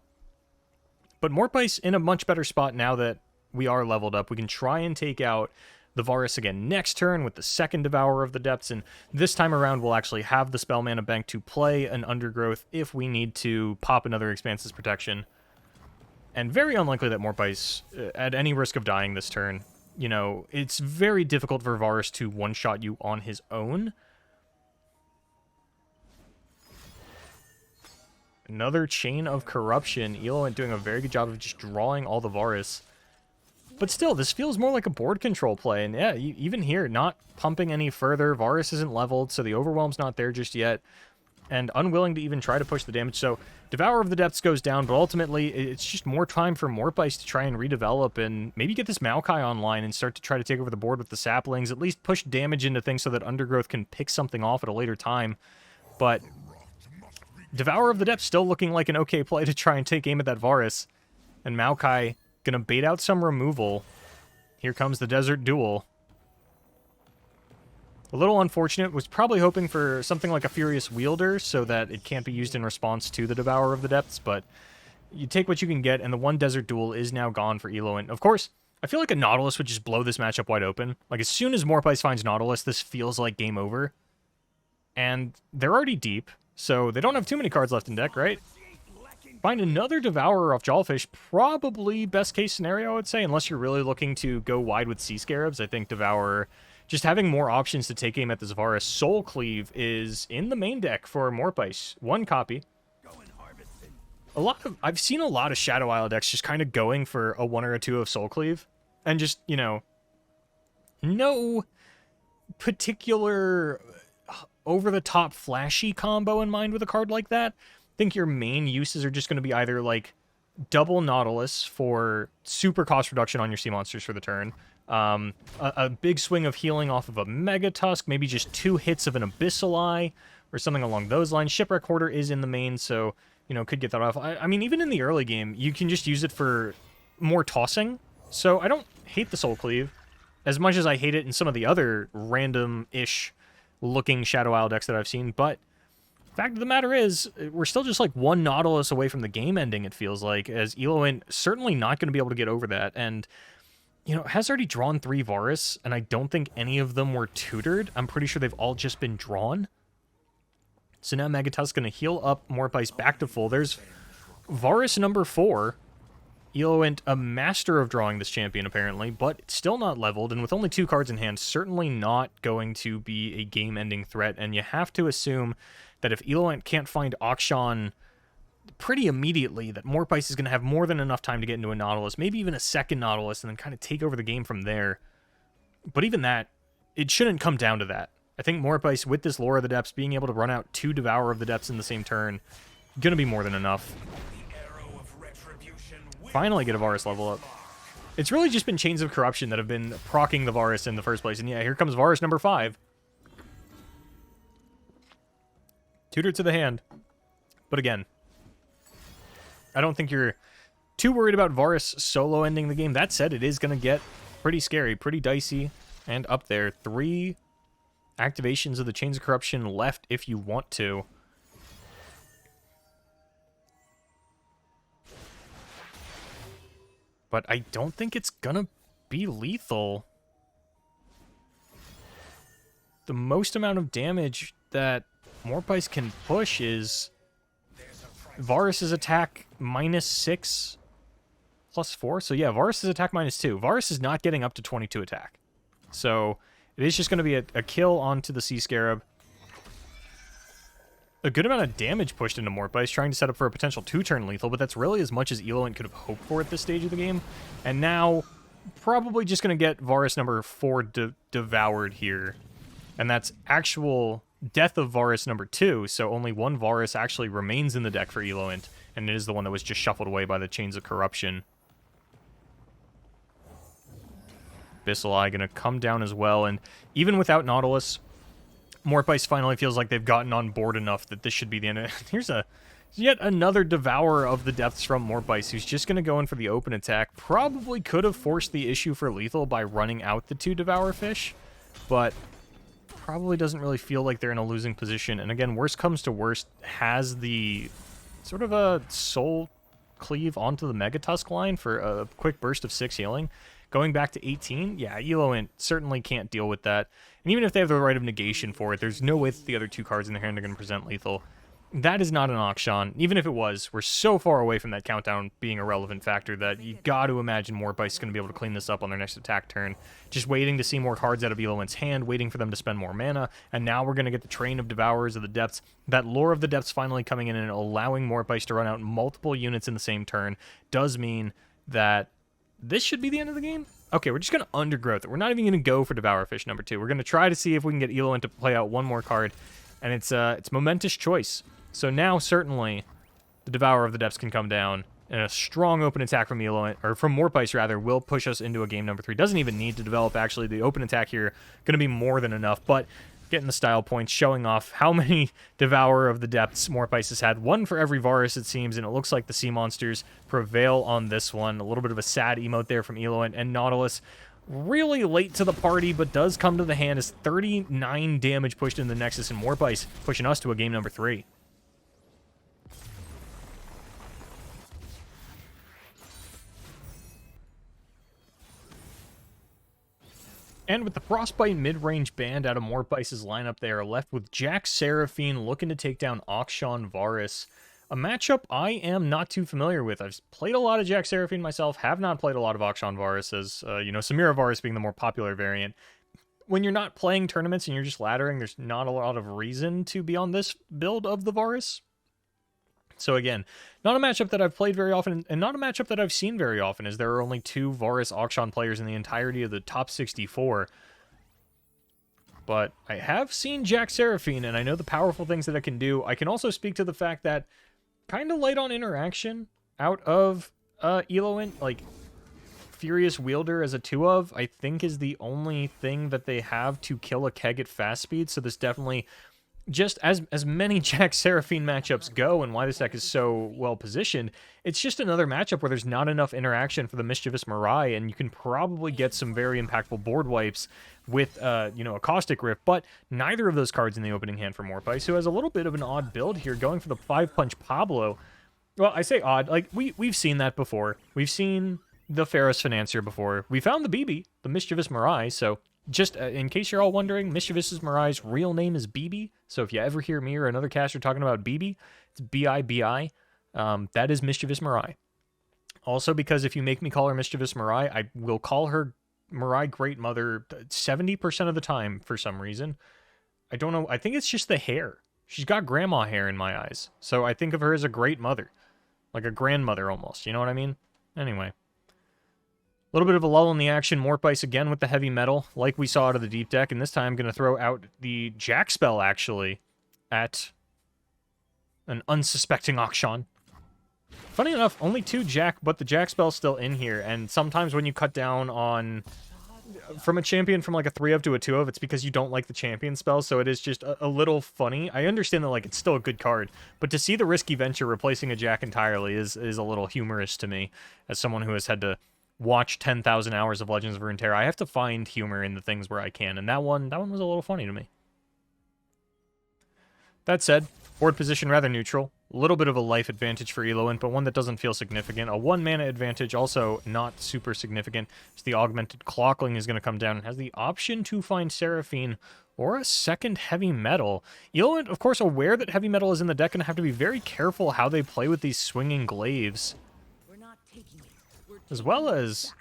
But Morpice in a much better spot now that we are leveled up. We can try and take out the Varus again next turn with the second Devourer of the Depths, and this time around we'll actually have the Spell Mana Bank to play an Undergrowth if we need to pop another Expanse's Protection. And very unlikely that Morpice, at any risk of dying this turn, you know, it's very difficult for Varus to one-shot you on his own. Another Chain of Corruption. Eloent doing a very good job of just drawing all the Varus. But still, this feels more like a board control play. And yeah, even here, not pumping any further. Varus isn't leveled, so the Overwhelm's not there just yet. And unwilling to even try to push the damage. So Devourer of the Depths goes down, but ultimately it's just more time for Morpice to try and redevelop and maybe get this Maokai online and start to try to take over the board with the saplings. At least push damage into things so that Undergrowth can pick something off at a later time. But Devourer of the Depths still looking like an okay play to try and take aim at that Varus. And Maokai gonna bait out some removal. Here comes the Desert Duel. A little unfortunate. Was probably hoping for something like a Furious Wielder so that it can't be used in response to the Devourer of the Depths, but you take what you can get, and the one Desert Duel is now gone for Eloent. Of course, I feel like a Nautilus would just blow this matchup wide open. Like, as soon as Morpice finds Nautilus, this feels like game over. And they're already deep, so they don't have too many cards left in deck, right? Find another Devourer off Jawfish, probably best case scenario, I would say, unless you're really looking to go wide with Sea Scarabs. I think Devourer, just having more options to take aim at this Varus. Soul Cleave is in the main deck for Morpice. One copy. I've seen a lot of Shadow Isle decks just kind of going for a 1 or a 2 of Soul Cleave, and just, you know, no particular over-the-top flashy combo in mind with a card like that. I think your main uses are just going to be either, like, double Nautilus for super cost reduction on your sea monsters for the turn, a big swing of healing off of a Mega Tusk, maybe just 2 hits of an Abyssal Eye, or something along those lines. Shipwreck Hoarder is in the main, so, you know, could get that off. I mean, even in the early game, you can just use it for more tossing, so I don't hate the Soul Cleave as much as I hate it in some of the other random-ish looking Shadow Isle decks that I've seen, but fact of the matter is, we're still just like one Nautilus away from the game ending, it feels like, as Eloent certainly not going to be able to get over that, and, you know, has already drawn 3 Varus, and I don't think any of them were tutored. I'm pretty sure they've all just been drawn. So now Megatusk's going to heal up Morpice back to full. There's Varus number 4. Eloent, a master of drawing this champion, apparently, but still not leveled, and with only 2 cards in hand, certainly not going to be a game-ending threat, and you have to assume that if Eloent can't find Akshan pretty immediately, that Morpice is going to have more than enough time to get into a Nautilus, maybe even a second Nautilus, and then kind of take over the game from there. But even that, it shouldn't come down to that. I think Morpice, with this Lore of the Depths, being able to run out 2 Devourer of the Depths in the same turn, going to be more than enough. Finally get a Varus level up. It's really just been Chains of Corruption that have been proccing the Varus in the first place, and yeah, here comes Varus number 5. Tutor to the hand. But again, I don't think you're too worried about Varus solo ending the game. That said, it is going to get pretty scary, pretty dicey, and up there. 3 activations of the Chains of Corruption left if you want to. But I don't think it's going to be lethal. The most amount of damage that Morpice can push is Varus's attack -6 +4. So yeah, Varus's attack -2. Varus is not getting up to 22 attack. So it is just going to be a kill onto the Sea Scarab. A good amount of damage pushed into Morpice, trying to set up for a potential 2-turn lethal, but that's really as much as Eloent could have hoped for at this stage of the game. And now, probably just going to get Varus number 4 devoured here. And that's actual death of Varus number 2, so only 1 Varus actually remains in the deck for Eloent, and it is the one that was just shuffled away by the Chains of Corruption. Abyssal Eye going to come down as well, and even without Nautilus, Morpice finally feels like they've gotten on board enough that this should be the end. Here's yet another Devourer of the Depths from Morpice, who's just going to go in for the open attack. Probably could have forced the issue for lethal by running out the 2 Devour Fish, but probably doesn't really feel like they're in a losing position. And again, worst comes to worst, has the sort of a soul cleave onto the Mega Tusk line for a quick burst of 6 healing. Going back to 18, yeah, Eloant certainly can't deal with that. And even if they have the right of negation for it, there's no way that the other 2 cards in their hand are going to present lethal. That is not an Akshan. Even if it was, we're so far away from that countdown being a relevant factor that you got to imagine Mortbite's going to be able to clean this up on their next attack turn. Just waiting to see more cards out of Eloant's hand, waiting for them to spend more mana, and now we're going to get the Train of Devourers of the Depths. That Lore of the Depths finally coming in and allowing Mortbite to run out multiple units in the same turn does mean that this should be the end of the game. Okay, we're just going to undergrowth it. We're not even going to go for Devourfish number 2. We're going to try to see if we can get Eloant to play out one more card, and it's momentous choice. So now, certainly, the Devourer of the Depths can come down, and a strong open attack from Eloant, or from Mortbite, rather, will push us into a game number 3. Doesn't even need to develop, actually. The open attack here going to be more than enough, but getting the style points, showing off how many Devourer of the Depths Mortbite has had. One for every Varus, it seems, and it looks like the Sea Monsters prevail on this one. A little bit of a sad emote there from Eloant, and Nautilus really late to the party, but does come to the hand as 39 damage pushed into the Nexus, and Mortbite pushing us to a game number 3. And with the Frostbite mid-range band out of Mortbite's lineup, they are left with Jack Seraphine looking to take down Akshan Varus. A matchup I am not too familiar with. I've played a lot of Jack Seraphine myself, have not played a lot of Akshan Varus, as, Samira Varus being the more popular variant. When you're not playing tournaments and you're just laddering, there's not a lot of reason to be on this build of the Varus. So again, not a matchup that I've played very often, and not a matchup that I've seen very often, as there are only 2 Varus Akshan players in the entirety of the top 64. But I have seen Jack Seraphine, and I know the powerful things that it can do. I can also speak to the fact that kind of light on interaction out of Eloant, like Furious Wielder as a 2-of, I think is the only thing that they have to kill a keg at fast speed, so this definitely, just as many Jack Seraphine matchups go, and why this deck is so well positioned, it's just another matchup where there's not enough interaction for the Mischievous Mirai, and you can probably get some very impactful board wipes with, a Caustic Rift, but neither of those cards in the opening hand for Mortbite, who has a little bit of an odd build here, going for the 5-punch Pablo. Well, I say odd, like, we've seen that before. We've seen the Pharaoh's Financier before. We found the BB, the Mischievous Mirai, so just in case you're all wondering, Mischievous Mirai's real name is BB, so if you ever hear me or another caster talking about BB, it's B-I-B-I. That is Mischievous Mirai. Also, because if you make me call her Mischievous Mirai, I will call her Mirai Great Mother 70% of the time for some reason. I don't know, I think it's just the hair. She's got grandma hair in my eyes, so I think of her as a great mother. Like a grandmother almost, you know what I mean? Anyway. A little bit of a lull in the action. Mortbite again with the heavy metal, like we saw out of the deep deck, and this time I'm going to throw out the Jack spell, actually, at an unsuspecting Akshan. Funny enough, only 2 Jack, but the Jack spell's still in here, and sometimes when you cut down on from a champion from like a 3-of to a 2-of, it's because you don't like the champion spell, so it is just a little funny. I understand that, like, it's still a good card, but to see the risky venture replacing a Jack entirely is a little humorous to me, as someone who has had to watch 10,000 hours of Legends of Runeterra. I have to find humor in the things where I can, and that one was a little funny to me. That said, board position rather neutral. A little bit of a life advantage for Eloant, but one that doesn't feel significant. A 1 mana advantage, also not super significant. So the Augmented Clockling is going to come down and has the option to find Seraphine or a second Heavy Metal. Eloant, of course, aware that Heavy Metal is in the deck, going to have to be very careful how they play with these Swinging Glaives. As well as,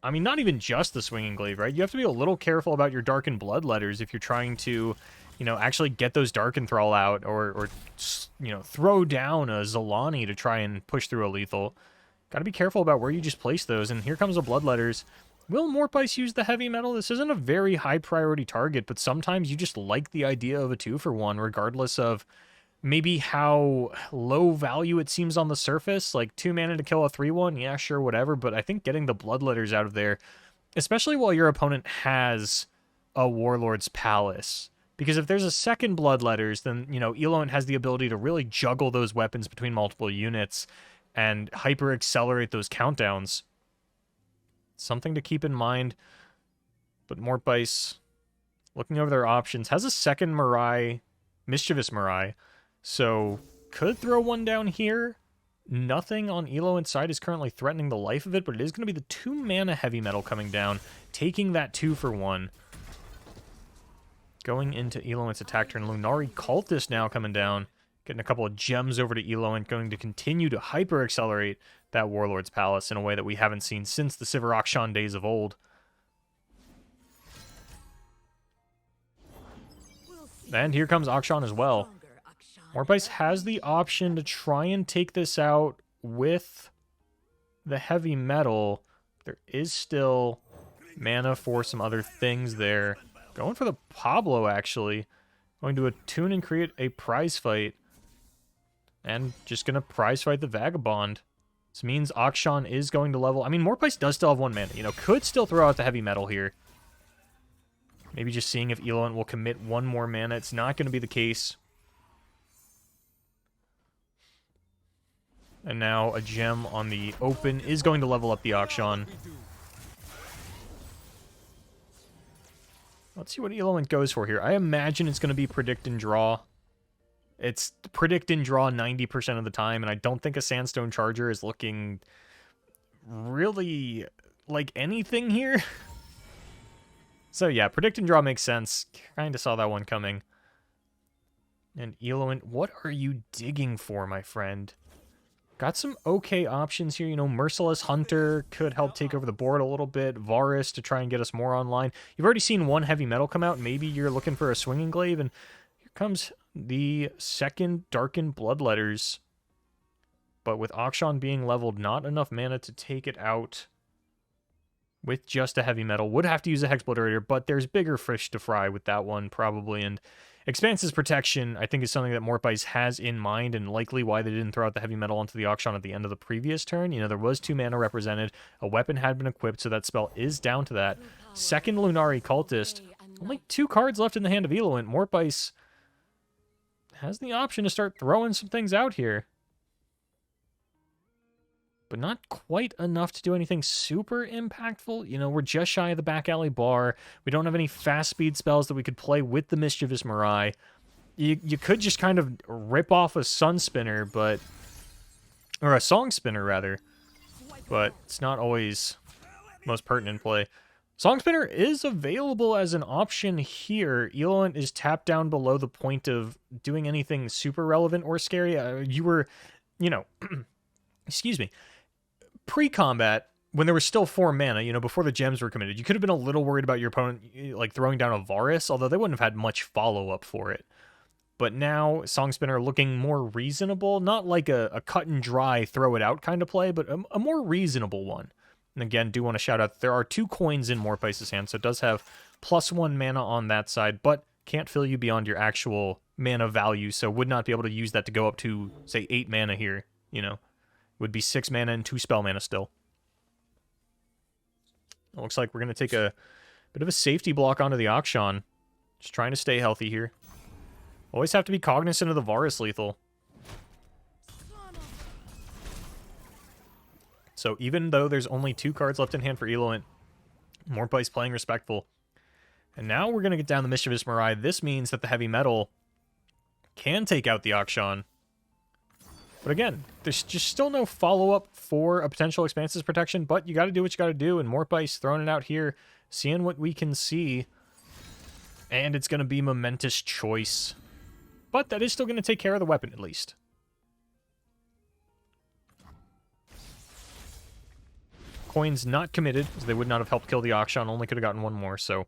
I mean, not even just the Swinging Glaive, right? You have to be a little careful about your Darkened Bloodletters if you're trying to, actually get those Dark Enthrall out, or throw down a Zolani to try and push through a lethal. Gotta be careful about where you just place those, and here comes the Bloodletters. Will Mortbite use the Heavy Metal? This isn't a very high priority target, but sometimes you just like the idea of a 2-for-1, regardless of maybe how low value it seems on the surface. Like 2 mana to kill a 3-1, yeah, sure, whatever, but I think getting the Bloodletters out of there, especially while your opponent has a Warlord's Palace, because if there's a second Bloodletters, then, Eloant has the ability to really juggle those weapons between multiple units and hyper-accelerate those countdowns. Something to keep in mind. But Mortbite Looking over their options. Has a second Mirai, Mischievous Mirai. So, could throw one down here. Nothing on Eloant's side is currently threatening the life of it, but it is going to be the 2 mana Heavy Metal coming down, taking that 2 for 1. Going into Eloant's attack turn. Lunari Cultist now coming down. Getting a couple of gems over to Eloant, going to continue to hyper-accelerate that Warlord's Palace in a way that we haven't seen since the Sivir Akshan days of old. And here comes Akshan as well. Morpheus has the option to try and take this out with the Heavy Metal. There is still mana for some other things there. Going for the Pablo, actually. Going to attune and create a prize fight. And just going to prize fight the Vagabond. This means Akshan is going to level. I mean, Morpheus does still have 1 mana. You know, could still throw out the Heavy Metal here. Maybe just seeing if Eloant will commit 1 more mana. It's not going to be the case. And now a gem on the open is going to level up the Akshan. Let's see what Eloant goes for here. I imagine it's going to be predict and draw. It's predict and draw 90% of the time, and I don't think a Sandstone Charger is looking really like anything here. So yeah, predict and draw makes sense. Kind of saw that one coming. And Eloant, what are you digging for, my friend? Got some okay options here. You know, Merciless Hunter could help take over the board a little bit. Varus to try and get us more online. You've already seen 1 Heavy Metal come out. Maybe you're looking for a Swinging Glaive. And here comes the second Darkened Bloodletters. But with Akshan being leveled, not enough mana to take it out with just a Heavy Metal. Would have to use a Hex Obliterator, but there's bigger fish to fry with that one, probably. And Expanse's Protection, I think, is something that Morpheus has in mind, and likely why they didn't throw out the Heavy Metal onto the Akshan at the end of the previous turn. You know, there was 2 mana represented. A weapon had been equipped, so that spell is down to that. Second Lunari Cultist. Only 2 cards left in the hand of Eloant. Morpheus has the option to start throwing some things out here. But not quite enough to do anything super impactful. You know, we're just shy of the back alley bar. We don't have any fast speed spells that we could play with the Mischievous Mirai. You could just kind of rip off a Sun Spinner, but... or a Song Spinner, rather. But it's not always most pertinent play. Song Spinner is available as an option here. Eloant is tapped down below the point of doing anything super relevant or scary. You were, you know... excuse me. Pre-combat, when there was still 4 mana, you know, before the gems were committed, you could have been a little worried about your opponent, like, throwing down a Varus, although they wouldn't have had much follow-up for it. But now, Song Spinner looking more reasonable, not like a cut-and-dry, throw-it-out kind of play, but a more reasonable one. And again, do want to shout out, there are 2 coins in Morpheus' hand, so it does have +1 mana on that side, but can't fill you beyond your actual mana value, so would not be able to use that to go up to, say, 8 mana here, you know. Would be 6 mana and 2 spell mana still. It looks like we're going to take a bit of a safety block onto the Akshan. Just trying to stay healthy here. Always have to be cognizant of the Varus lethal. So even though there's only 2 cards left in hand for Eloant, Morpheus playing respectful. And now we're going to get down the Mischievous Mirai. This means that the Heavy Metal can take out the Akshan. But again, there's just still no follow-up for a potential Expanse's Protection, but you got to do what you got to do, and Morpheus throwing it out here, seeing what we can see, and it's going to be momentous choice. But that is still going to take care of the weapon, at least. Coins not committed, as they would not have helped kill the Akshan, only could have gotten 1 more, so...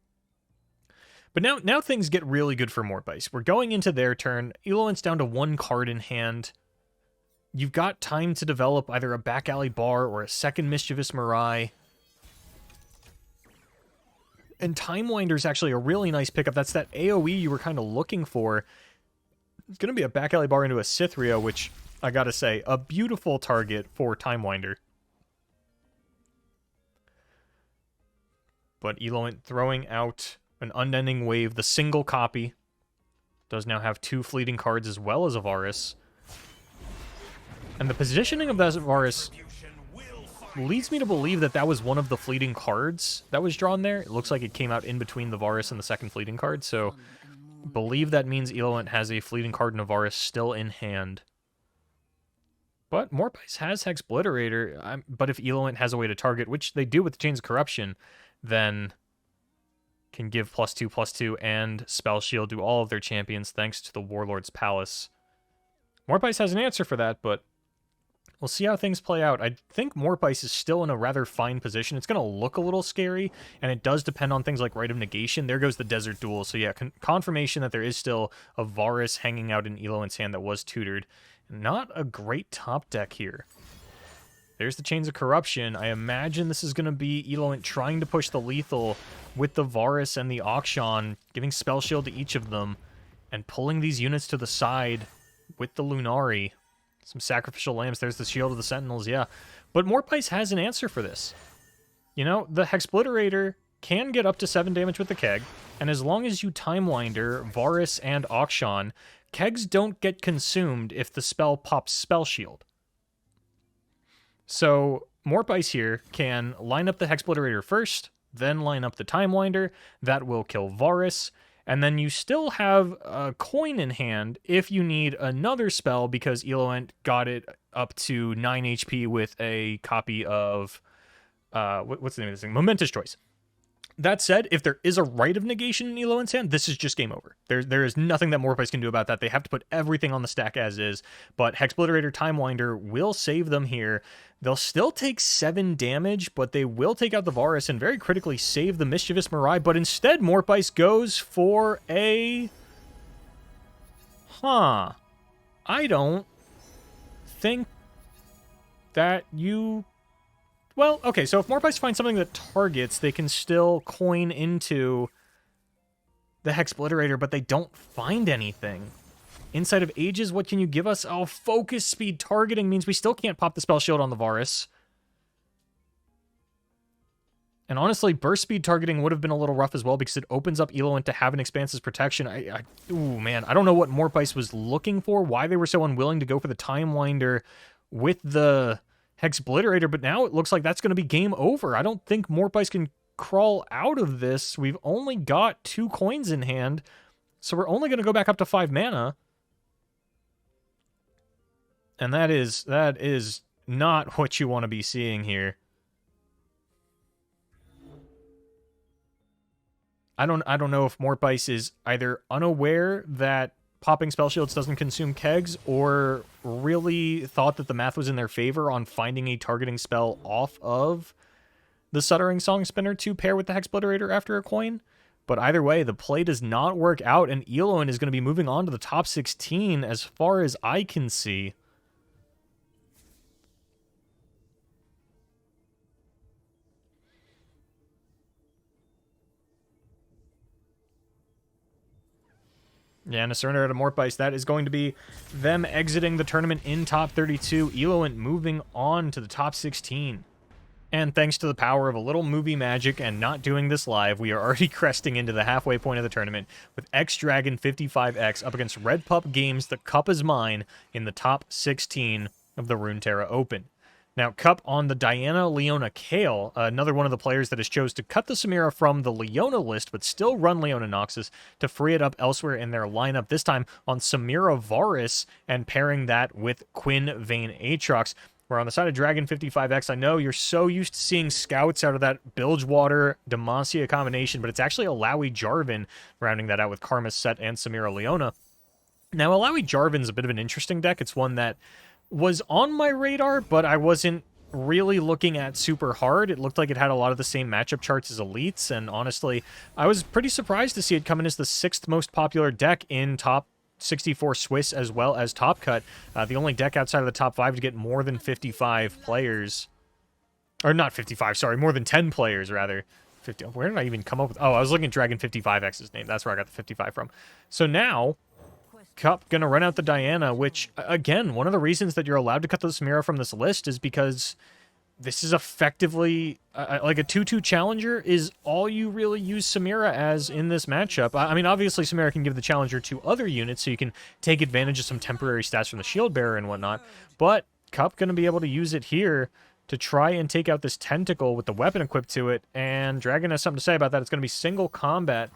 But now things get really good for Morpheus. We're going into their turn. Eloant's down to 1 card in hand. You've got time to develop either a back alley bar or a second Mischievous Mirai. And Timewinder is actually a really nice pickup. That's that AoE you were kind of looking for. It's going to be a back alley bar into a Cythria, which, I gotta say, a beautiful target for Timewinder. But Eloant throwing out an Unending Wave, the single copy. Does now have 2 fleeting cards as well as a Varus. And the positioning of that Varus leads me to believe that that was one of the fleeting cards that was drawn there. It looks like it came out in between the Varus and the second fleeting card, so believe that means Eloent has a fleeting card Navaris still in hand. But Morpice has Hexbliterator, but if Eloent has a way to target, which they do with the Chains of Corruption, then can give +2/+2 and Spell Shield to all of their champions thanks to the Warlord's Palace. Morpice has an answer for that, but we'll see how things play out. I think Morpice is still in a rather fine position. It's going to look a little scary, and it does depend on things like Rite of Negation. There goes the Desert Duel. So yeah, confirmation that there is still a Varus hanging out in Eloent's hand that was tutored. Not a great top deck here. There's the Chains of Corruption. I imagine this is going to be Eloent trying to push the lethal with the Varus and the Auction, giving Spell Shield to each of them, and pulling these units to the side with the Lunari. Some sacrificial lambs. There's the Shield of the Sentinels, yeah. But Morpice has an answer for this. You know, the Hexbliterator can get up to 7 damage with the Keg, and as long as you Timewinder Varus and Auction, Kegs don't get consumed if the spell pops Spell Shield. So Morpice here can line up the Hexbliterator first, then line up the Timewinder. That will kill Varus. And then you still have a coin in hand if you need another spell because Eloent got it up to 9 HP with a copy of... what's the name of this thing? Momentous Choice. That said, if there is a Rite of Negation in Eloent's hand, this is just game over. There is nothing that Morpice can do about that. They have to put everything on the stack as is, but Hexbliterator Timewinder will save them here. They'll still take 7 damage, but they will take out the Varus and very critically save the Mischievous Mirai, but instead Morpice goes for a... I don't think that you... Well, okay, so if Morpice finds something that targets, they can still coin into the Hexbliterator, but they don't find anything. Inside of Ages, what can you give us? Oh, focus speed targeting means we still can't pop the Spell Shield on the Varus. And honestly, burst speed targeting would have been a little rough as well because it opens up Eloent to have an Expanse's protection. Ooh, man, I don't know what Morpice was looking for, why they were so unwilling to go for the Timewinder with the Hexbliterator, but now it looks like that's going to be game over. I don't think Morpice can crawl out of this. We've only got 2 coins in hand, so we're only going to go back up to 5 mana. And that is not what you want to be seeing here. I don't know if Morpice is either unaware that popping Spell Shields doesn't consume Kegs, or really thought that the math was in their favor on finding a targeting spell off of the Suttering Song Spinner to pair with the Hexbliterator after a coin. But either way, the play does not work out, and Eloent is going to be moving on to the top 16 as far as I can see. Yeah, and a surrender to Morpice, that is going to be them exiting the tournament in top 32. Eloent moving on to the top 16. And thanks to the power of a little movie magic and not doing this live, we are already cresting into the halfway point of the tournament with X-Dragon 55X up against Red Pup Games. The cup is mine in the top 16 of the Runeterra Open. Now, Cup on the Diana Leona Kale, another one of the players that has chose to cut the Samira from the Leona list, but still run Leona Noxus to free it up elsewhere in their lineup, this time on Samira Varus and pairing that with Quinn Vane Aatrox. We're on the side of Dragon 55X. I know you're so used to seeing scouts out of that Bilgewater Demacia combination, but it's actually Alawi Jarvan rounding that out with Karma Set and Samira Leona. Now, Alawi Jarvan's a bit of an interesting deck. It's one that was on my radar, but I wasn't really looking at super hard. It looked like it had a lot of the same matchup charts as Elites, and honestly, I was pretty surprised to see it come in as the 6th most popular deck in top 64 Swiss as well as Top Cut. The only deck outside of the top 5 to get more than 55 players. Or not 55, sorry, more than 10 players, rather. 50, where did I even come up with... Oh, I was looking at Dragon 55X's name. That's where I got the 55 from. So now, Cup gonna run out the Diana, which, again, one of the reasons that you're allowed to cut the Samira from this list is because this is effectively, like a 2-2 challenger is all you really use Samira as in this matchup. I mean, obviously Samira can give the challenger to other units, so you can take advantage of some temporary stats from the Shield Bearer and whatnot, but Cup gonna be able to use it here to try and take out this tentacle with the weapon equipped to it, and Dragon has something to say about that. It's going to be single combat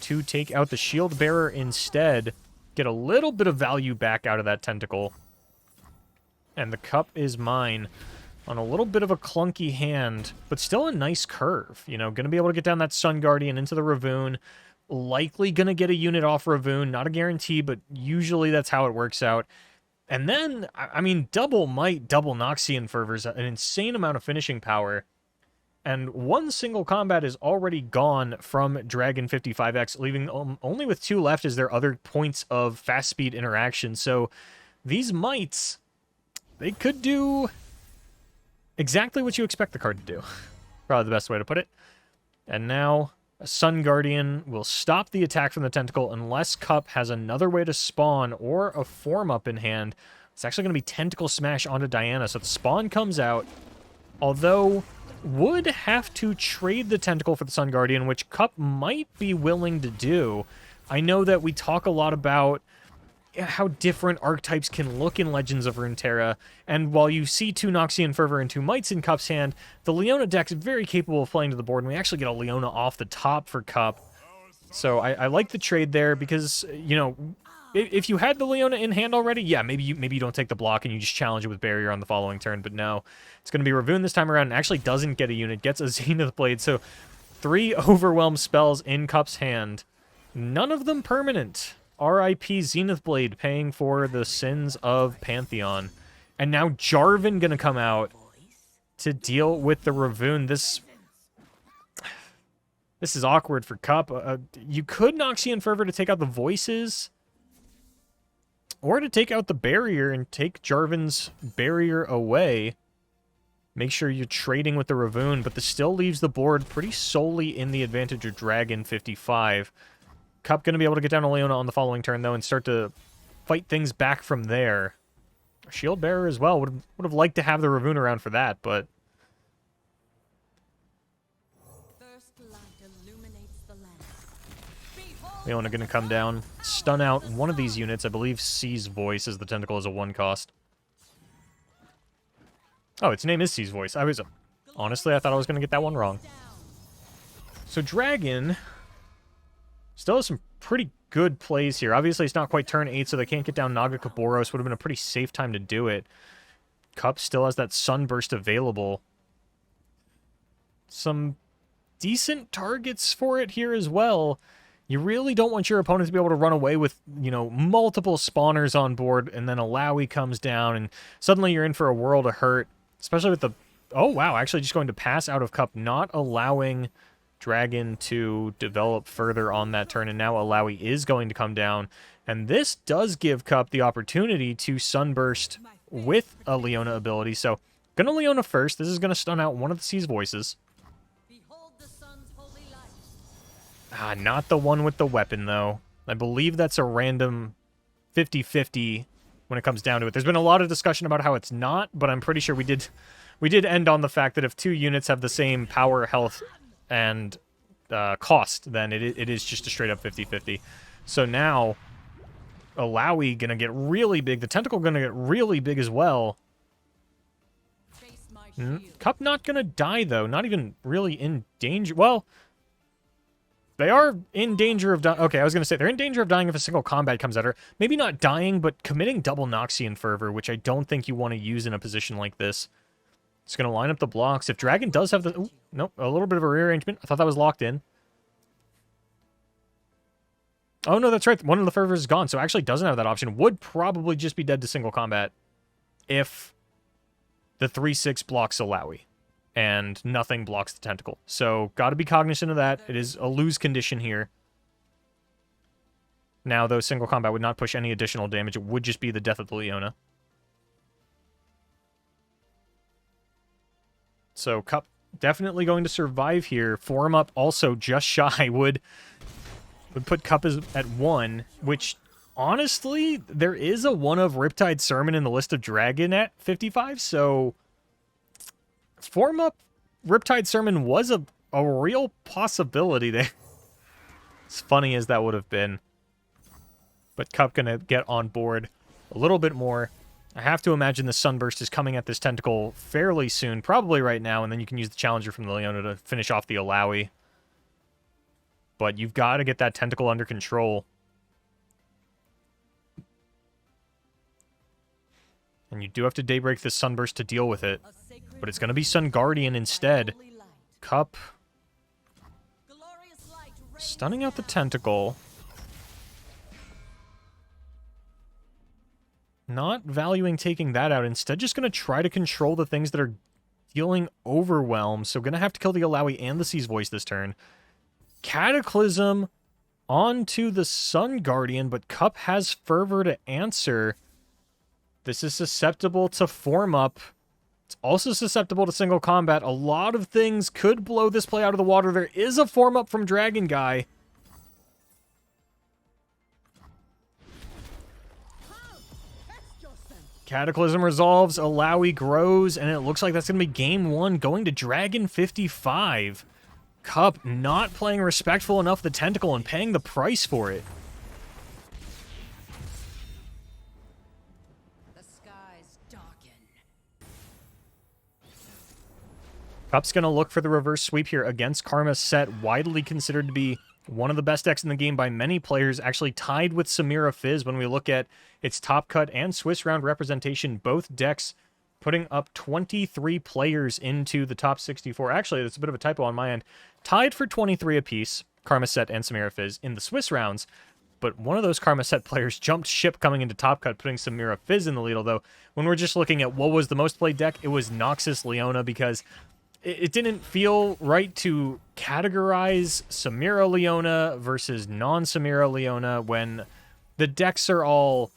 to take out the shield bearer instead. Get a little bit of value back out of that tentacle. And the cup is mine on a little bit of a clunky hand, but still a nice curve. You know, going to be able to get down that Sun Guardian into the Ravune. Likely going to get a unit off Ravune. Not a guarantee, but usually that's how it works out. And then, I mean, double Might, double Noxian Fervor's an insane amount of finishing power. And one single combat is already gone from Dragon 55X, leaving only with 2 left as their other points of fast speed interaction. So these Mights, they could do exactly what you expect the card to do. Probably the best way to put it. And now a Sun Guardian will stop the attack from the tentacle unless Cup has another way to spawn or a form up in hand. It's actually going to be Tentacle Smash onto Diana. So the spawn comes out, although would have to trade the tentacle for the Sun Guardian, which Cup might be willing to do. I know that we talk a lot about how different archetypes can look in Legends of Runeterra, and while you see 2 Noxian Fervor and 2 Mights in Cup's hand, the Leona deck is very capable of playing to the board, and we actually get a Leona off the top for Cup. So I like the trade there because, you know, if you had the Leona in hand already, yeah, maybe you don't take the block and you just challenge it with Barrier on the following turn, but no. It's going to be Ravune this time around and actually doesn't get a unit, gets a Zenith Blade, so 3 Overwhelm spells in Cup's hand. None of them permanent. R.I.P. Zenith Blade paying for the sins of Pantheon. And now Jarvan going to come out to deal with the Ravune. This is awkward for Cup. You could Noxian Fervor to take out the Voices, or to take out the Barrier and take Jarvan's Barrier away. Make sure you're trading with the Ravune, but this still leaves the board pretty solely in the advantage of Dragon 55. Cup going to be able to get down to Leona on the following turn, though, and start to fight things back from there. Shield Bearer as well. Would have liked to have the Ravune around for that, but Leona going to come down, stun out one of these units. I believe C's Voice as the tentacle is a 1-cost. Oh, its name is C's Voice. Honestly, I thought I was going to get that one wrong. So Dragon still has some pretty good plays here. Obviously, it's not quite turn 8, so they can't get down Naga Kaboros. Would have been a pretty safe time to do it. Cup still has that Sunburst available. Some decent targets for it here as well. You really don't want your opponent to be able to run away with, you know, multiple spawners on board, and then Alawi comes down, and suddenly you're in for a world of hurt, especially with the... Oh, wow, actually just going to pass out of Cup, not allowing Dragon to develop further on that turn, and now Alawi is going to come down. And this does give Cup the opportunity to Sunburst with a Leona ability. So, gonna Leona first. This is gonna stun out one of the C's Voices. Not the one with the weapon, though. I believe that's a random 50-50 when it comes down to it. There's been a lot of discussion about how it's not, but I'm pretty sure we did end on the fact that if 2 units have the same power, health, and cost, then it is just a straight up 50-50. So now Alawi gonna get really big. The tentacle gonna get really big as well. Cup not gonna die, though. Not even really in danger. Well, they are in danger of dying. Okay, I was gonna say they're in danger of dying if a single combat comes at her. Maybe not dying, but committing double Noxian Fervor, which I don't think you want to use in a position like this. It's going to line up the blocks. If Dragon does have the... Ooh, nope, a little bit of a rearrangement. I thought that was locked in. Oh, no, that's right. One of the Fervors is gone, so actually doesn't have that option. Would probably just be dead to single combat if the 3/6 blocks Alawi and nothing blocks the tentacle. So, got to be cognizant of that. It is a lose condition here. Now, though, single combat would not push any additional damage. It would just be the death of the Leona. So Cup definitely going to survive here. Form up also just shy would put Cup at 1, which honestly, there is a 1 of Riptide Sermon in the list of Dragon at 55, so form up Riptide Sermon was a real possibility there. As funny as that would have been. But Cup gonna get on board a little bit more. I have to imagine the Sunburst is coming at this Tentacle fairly soon, probably right now, and then you can use the Challenger from the Leona to finish off the Alawi. But you've got to get that Tentacle under control. And you do have to Daybreak this Sunburst to deal with it. But it's going to be Sun Guardian instead. Cup stunning out the Tentacle. Not valuing taking that out. Instead, just going to try to control the things that are dealing overwhelm. So going to have to kill the Alawi and the Sea's Voice this turn. Cataclysm onto the Sun Guardian, but Cup has Fervor to answer. This is susceptible to form up. It's also susceptible to single combat. A lot of things could blow this play out of the water. There is a form up from Dragon Guy. Cataclysm resolves, Alawi grows, and it looks like that's going to be game one going to Dragon 55. Cup not playing respectful enough of the Tentacle and paying the price for it. Cup's going to look for the reverse sweep here against Karma's set, widely considered to be one of the best decks in the game by many players, actually tied with Samira Fizz when we look at its top cut and Swiss round representation. Both decks putting up 23 players into the top 64. Actually, that's a bit of a typo on my end. Tied for 23 apiece, Karma Set and Samira Fizz in the Swiss rounds, but one of those Karma Set players jumped ship coming into top cut, putting Samira Fizz in the lead, although when we're just looking at what was the most played deck, it was Noxus Leona, because it didn't feel right to categorize Samira Leona versus non-Samira Leona when the decks are all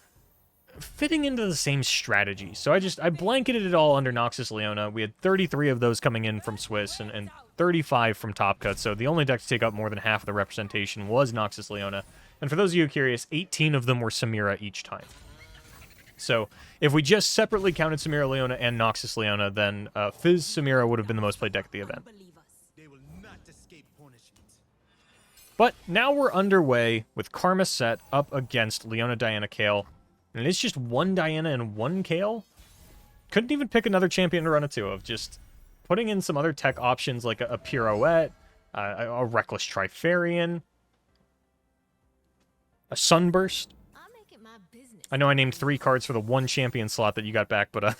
fitting into the same strategy. So I blanketed it all under Noxus Leona. We had 33 of those coming in from Swiss and 35 from Top Cut. So the only deck to take up more than half of the representation was Noxus Leona. And for those of you curious, 18 of them were Samira each time. So if we just separately counted Samira Leona and Noxus Leona, then Fizz Samira would have been the most played deck at the event. But now we're underway with Karma Set up against Leona Diana Kale. And it's just one Diana and one Kale. Couldn't even pick another champion to run it to of, just putting in some other tech options like a Pirouette, a Reckless Trifarian, a Sunburst. I know I named 3 cards for the one champion slot that you got back, but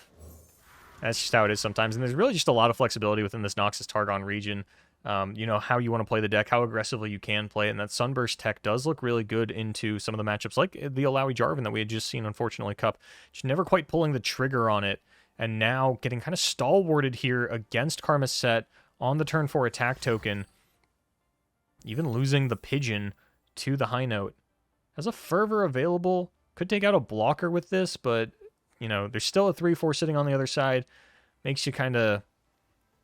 that's just how it is sometimes. And there's really just a lot of flexibility within this Noxus Targon region. You know, how you want to play the deck, how aggressively you can play it, and that Sunburst tech does look really good into some of the matchups, like the Alawi Jarvan that we had just seen, unfortunately, Cup. Just never quite pulling the trigger on it, and now getting kind of stalwarted here against Karma Set on the turn 4 attack token, even losing the Pigeon to the High Note. Has a Fervor available. Could take out a blocker with this, but, you know, there's still a 3-4 sitting on the other side. Makes you kind of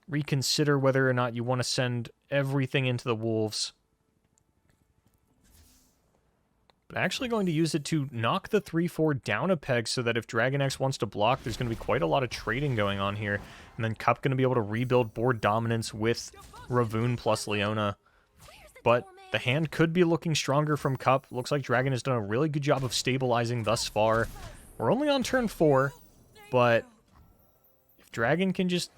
reconsider whether or not you want to send everything into the Wolves. But actually going to use it to knock the 3-4 down a peg so that if Dragon X wants to block, there's going to be quite a lot of trading going on here. And then Cup going to be able to rebuild board dominance with Ravoon plus Leona. But the hand could be looking stronger from Cup. Looks like Dragon has done a really good job of stabilizing thus far. We're only on turn 4, but if Dragon can just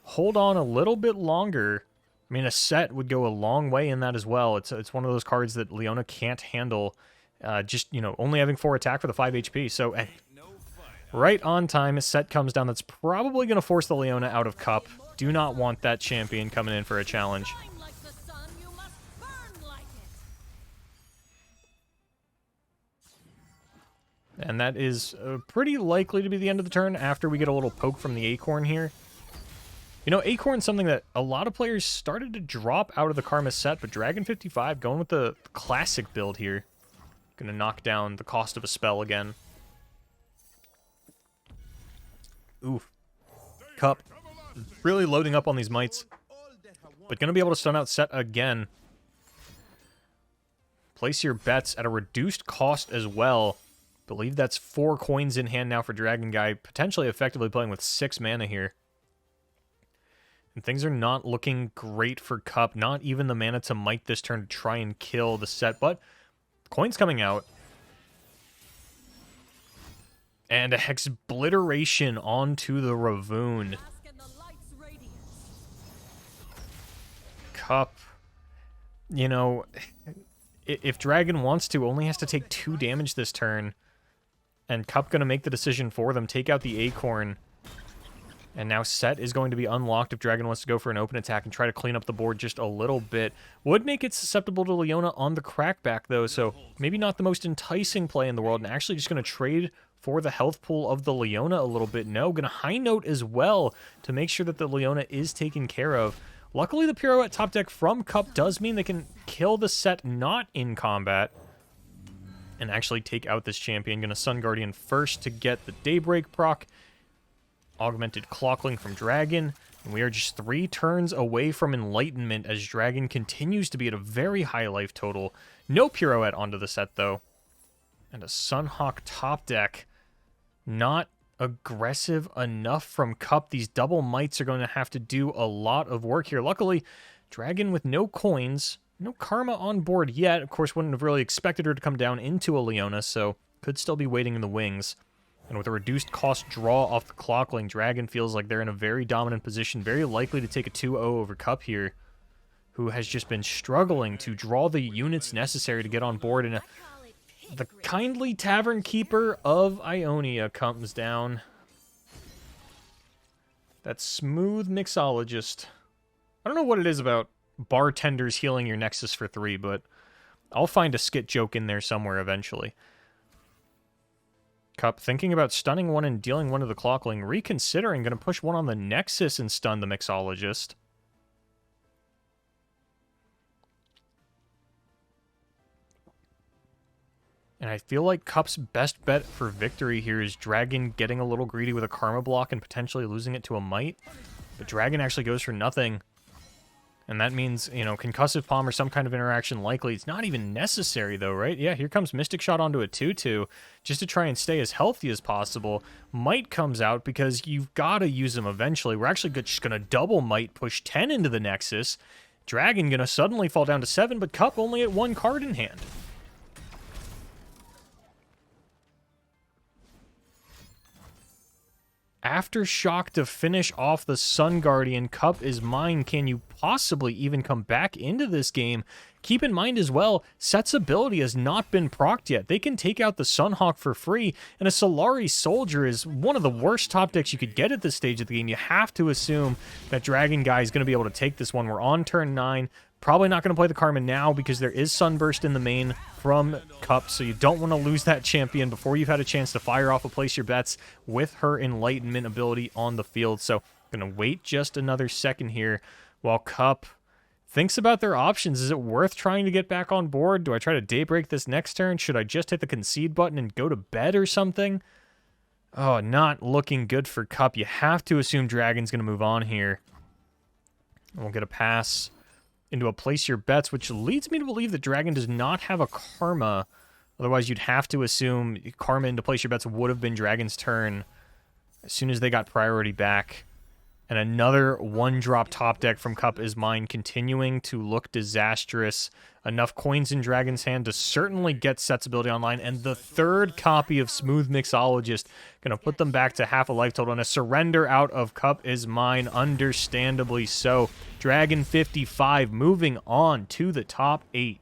hold on a little bit longer, I mean, a set would go a long way in that as well. It's one of those cards that Leona can't handle, just, you know, only having 4 attack for the 5 HP. So right on time, a set comes down that's probably going to force the Leona out of Cup. Do not want that champion coming in for a challenge. And that is pretty likely to be the end of the turn after we get a little poke from the Acorn here. You know, Acorn's something that a lot of players started to drop out of the Karma Set, but Dragon 55 going with the classic build here. Going to knock down the cost of a spell again. Oof. Cup really loading up on these mites, but going to be able to stun out Set again. Place your bets at a reduced cost as well. Believe that's 4 coins in hand now for Dragon Guy, potentially effectively playing with 6 mana here. And things are not looking great for Cup, not even the mana to might this turn to try and kill the set, but coins coming out. And a Hexbliteration onto the Ravoon. Cup, you know, if Dragon wants to, only has to take 2 damage this turn. And Cup going to make the decision for them, take out the Acorn. And now Set is going to be unlocked if Dragon wants to go for an open attack and try to clean up the board just a little bit. Would make it susceptible to Leona on the crackback, though, so maybe not the most enticing play in the world. And actually just going to trade for the health pool of the Leona a little bit. No, going to high note as well to make sure that the Leona is taken care of. Luckily, the Pirouette top deck from Cup does mean they can kill the Set not in combat and actually take out this champion. Going to Sun Guardian first to get the Daybreak proc. Augmented Clockling from Dragon, and we are just 3 turns away from Enlightenment as Dragon continues to be at a very high life total. No Pirouette onto the Set, though. And a Sunhawk top deck. Not aggressive enough from Cup. These double mites are going to have to do a lot of work here. Luckily, Dragon with no coins, no Karma on board yet. Of course, wouldn't have really expected her to come down into a Leona, so could still be waiting in the wings. And with a reduced cost draw off the Clockling, Dragon feels like they're in a very dominant position, very likely to take a 2-0 over Cup here, who has just been struggling to draw the units necessary to get on board. And the kindly Tavern Keeper of Ionia comes down. That smooth mixologist. I don't know what it is about bartenders healing your Nexus for 3, but I'll find a skit joke in there somewhere eventually. Cup thinking about stunning one and dealing one to the Clockling, reconsidering, going to push one on the Nexus and stun the Mixologist. And I feel like Cup's best bet for victory here is Dragon getting a little greedy with a Karma block and potentially losing it to a Might. But Dragon actually goes for nothing. And that means, you know, Concussive Palm or some kind of interaction likely. It's not even necessary, though, right? Yeah, here comes Mystic Shot onto a 2-2, just to try and stay as healthy as possible. Might comes out because you've got to use them eventually. We're actually just going to double Might, push 10 into the Nexus. Dragon going to suddenly fall down to 7, but Cup only at 1 card in hand. Aftershock to finish off the Sun Guardian. Cup is mine. Can you possibly even come back into this game? Keep in mind as well, Set's ability has not been procced yet. They can take out the Sunhawk for free, and a Solari Soldier is one of the worst top decks you could get at this stage of the game. You have to assume that Dragon Guy is going to be able to take this one. We're on turn 9. Probably not going to play the Karma now because there is Sunburst in the main from Cup, so you don't want to lose that champion before you've had a chance to fire off a Place Your Bets with her Enlightenment ability on the field. So I'm going to wait just another second here while Cup thinks about their options. Is it worth trying to get back on board? Do I try to Daybreak this next turn? Should I just hit the concede button and go to bed or something? Oh, not looking good for Cup. You have to assume Dragon's going to move on here. We'll get a pass into a Place Your Bets, which leads me to believe that Dragon does not have a Karma. Otherwise, you'd have to assume Karma into Place Your Bets would have been Dragon's turn as soon as they got priority back. And another 1-drop top deck from Cup is mine, continuing to look disastrous. Enough coins in Dragon's hand to certainly get Set's ability online. And the 3rd copy of Smooth Mixologist, going to put them back to half a life total. And a surrender out of Cup is mine, understandably so. Dragon 55 moving on to the top 8.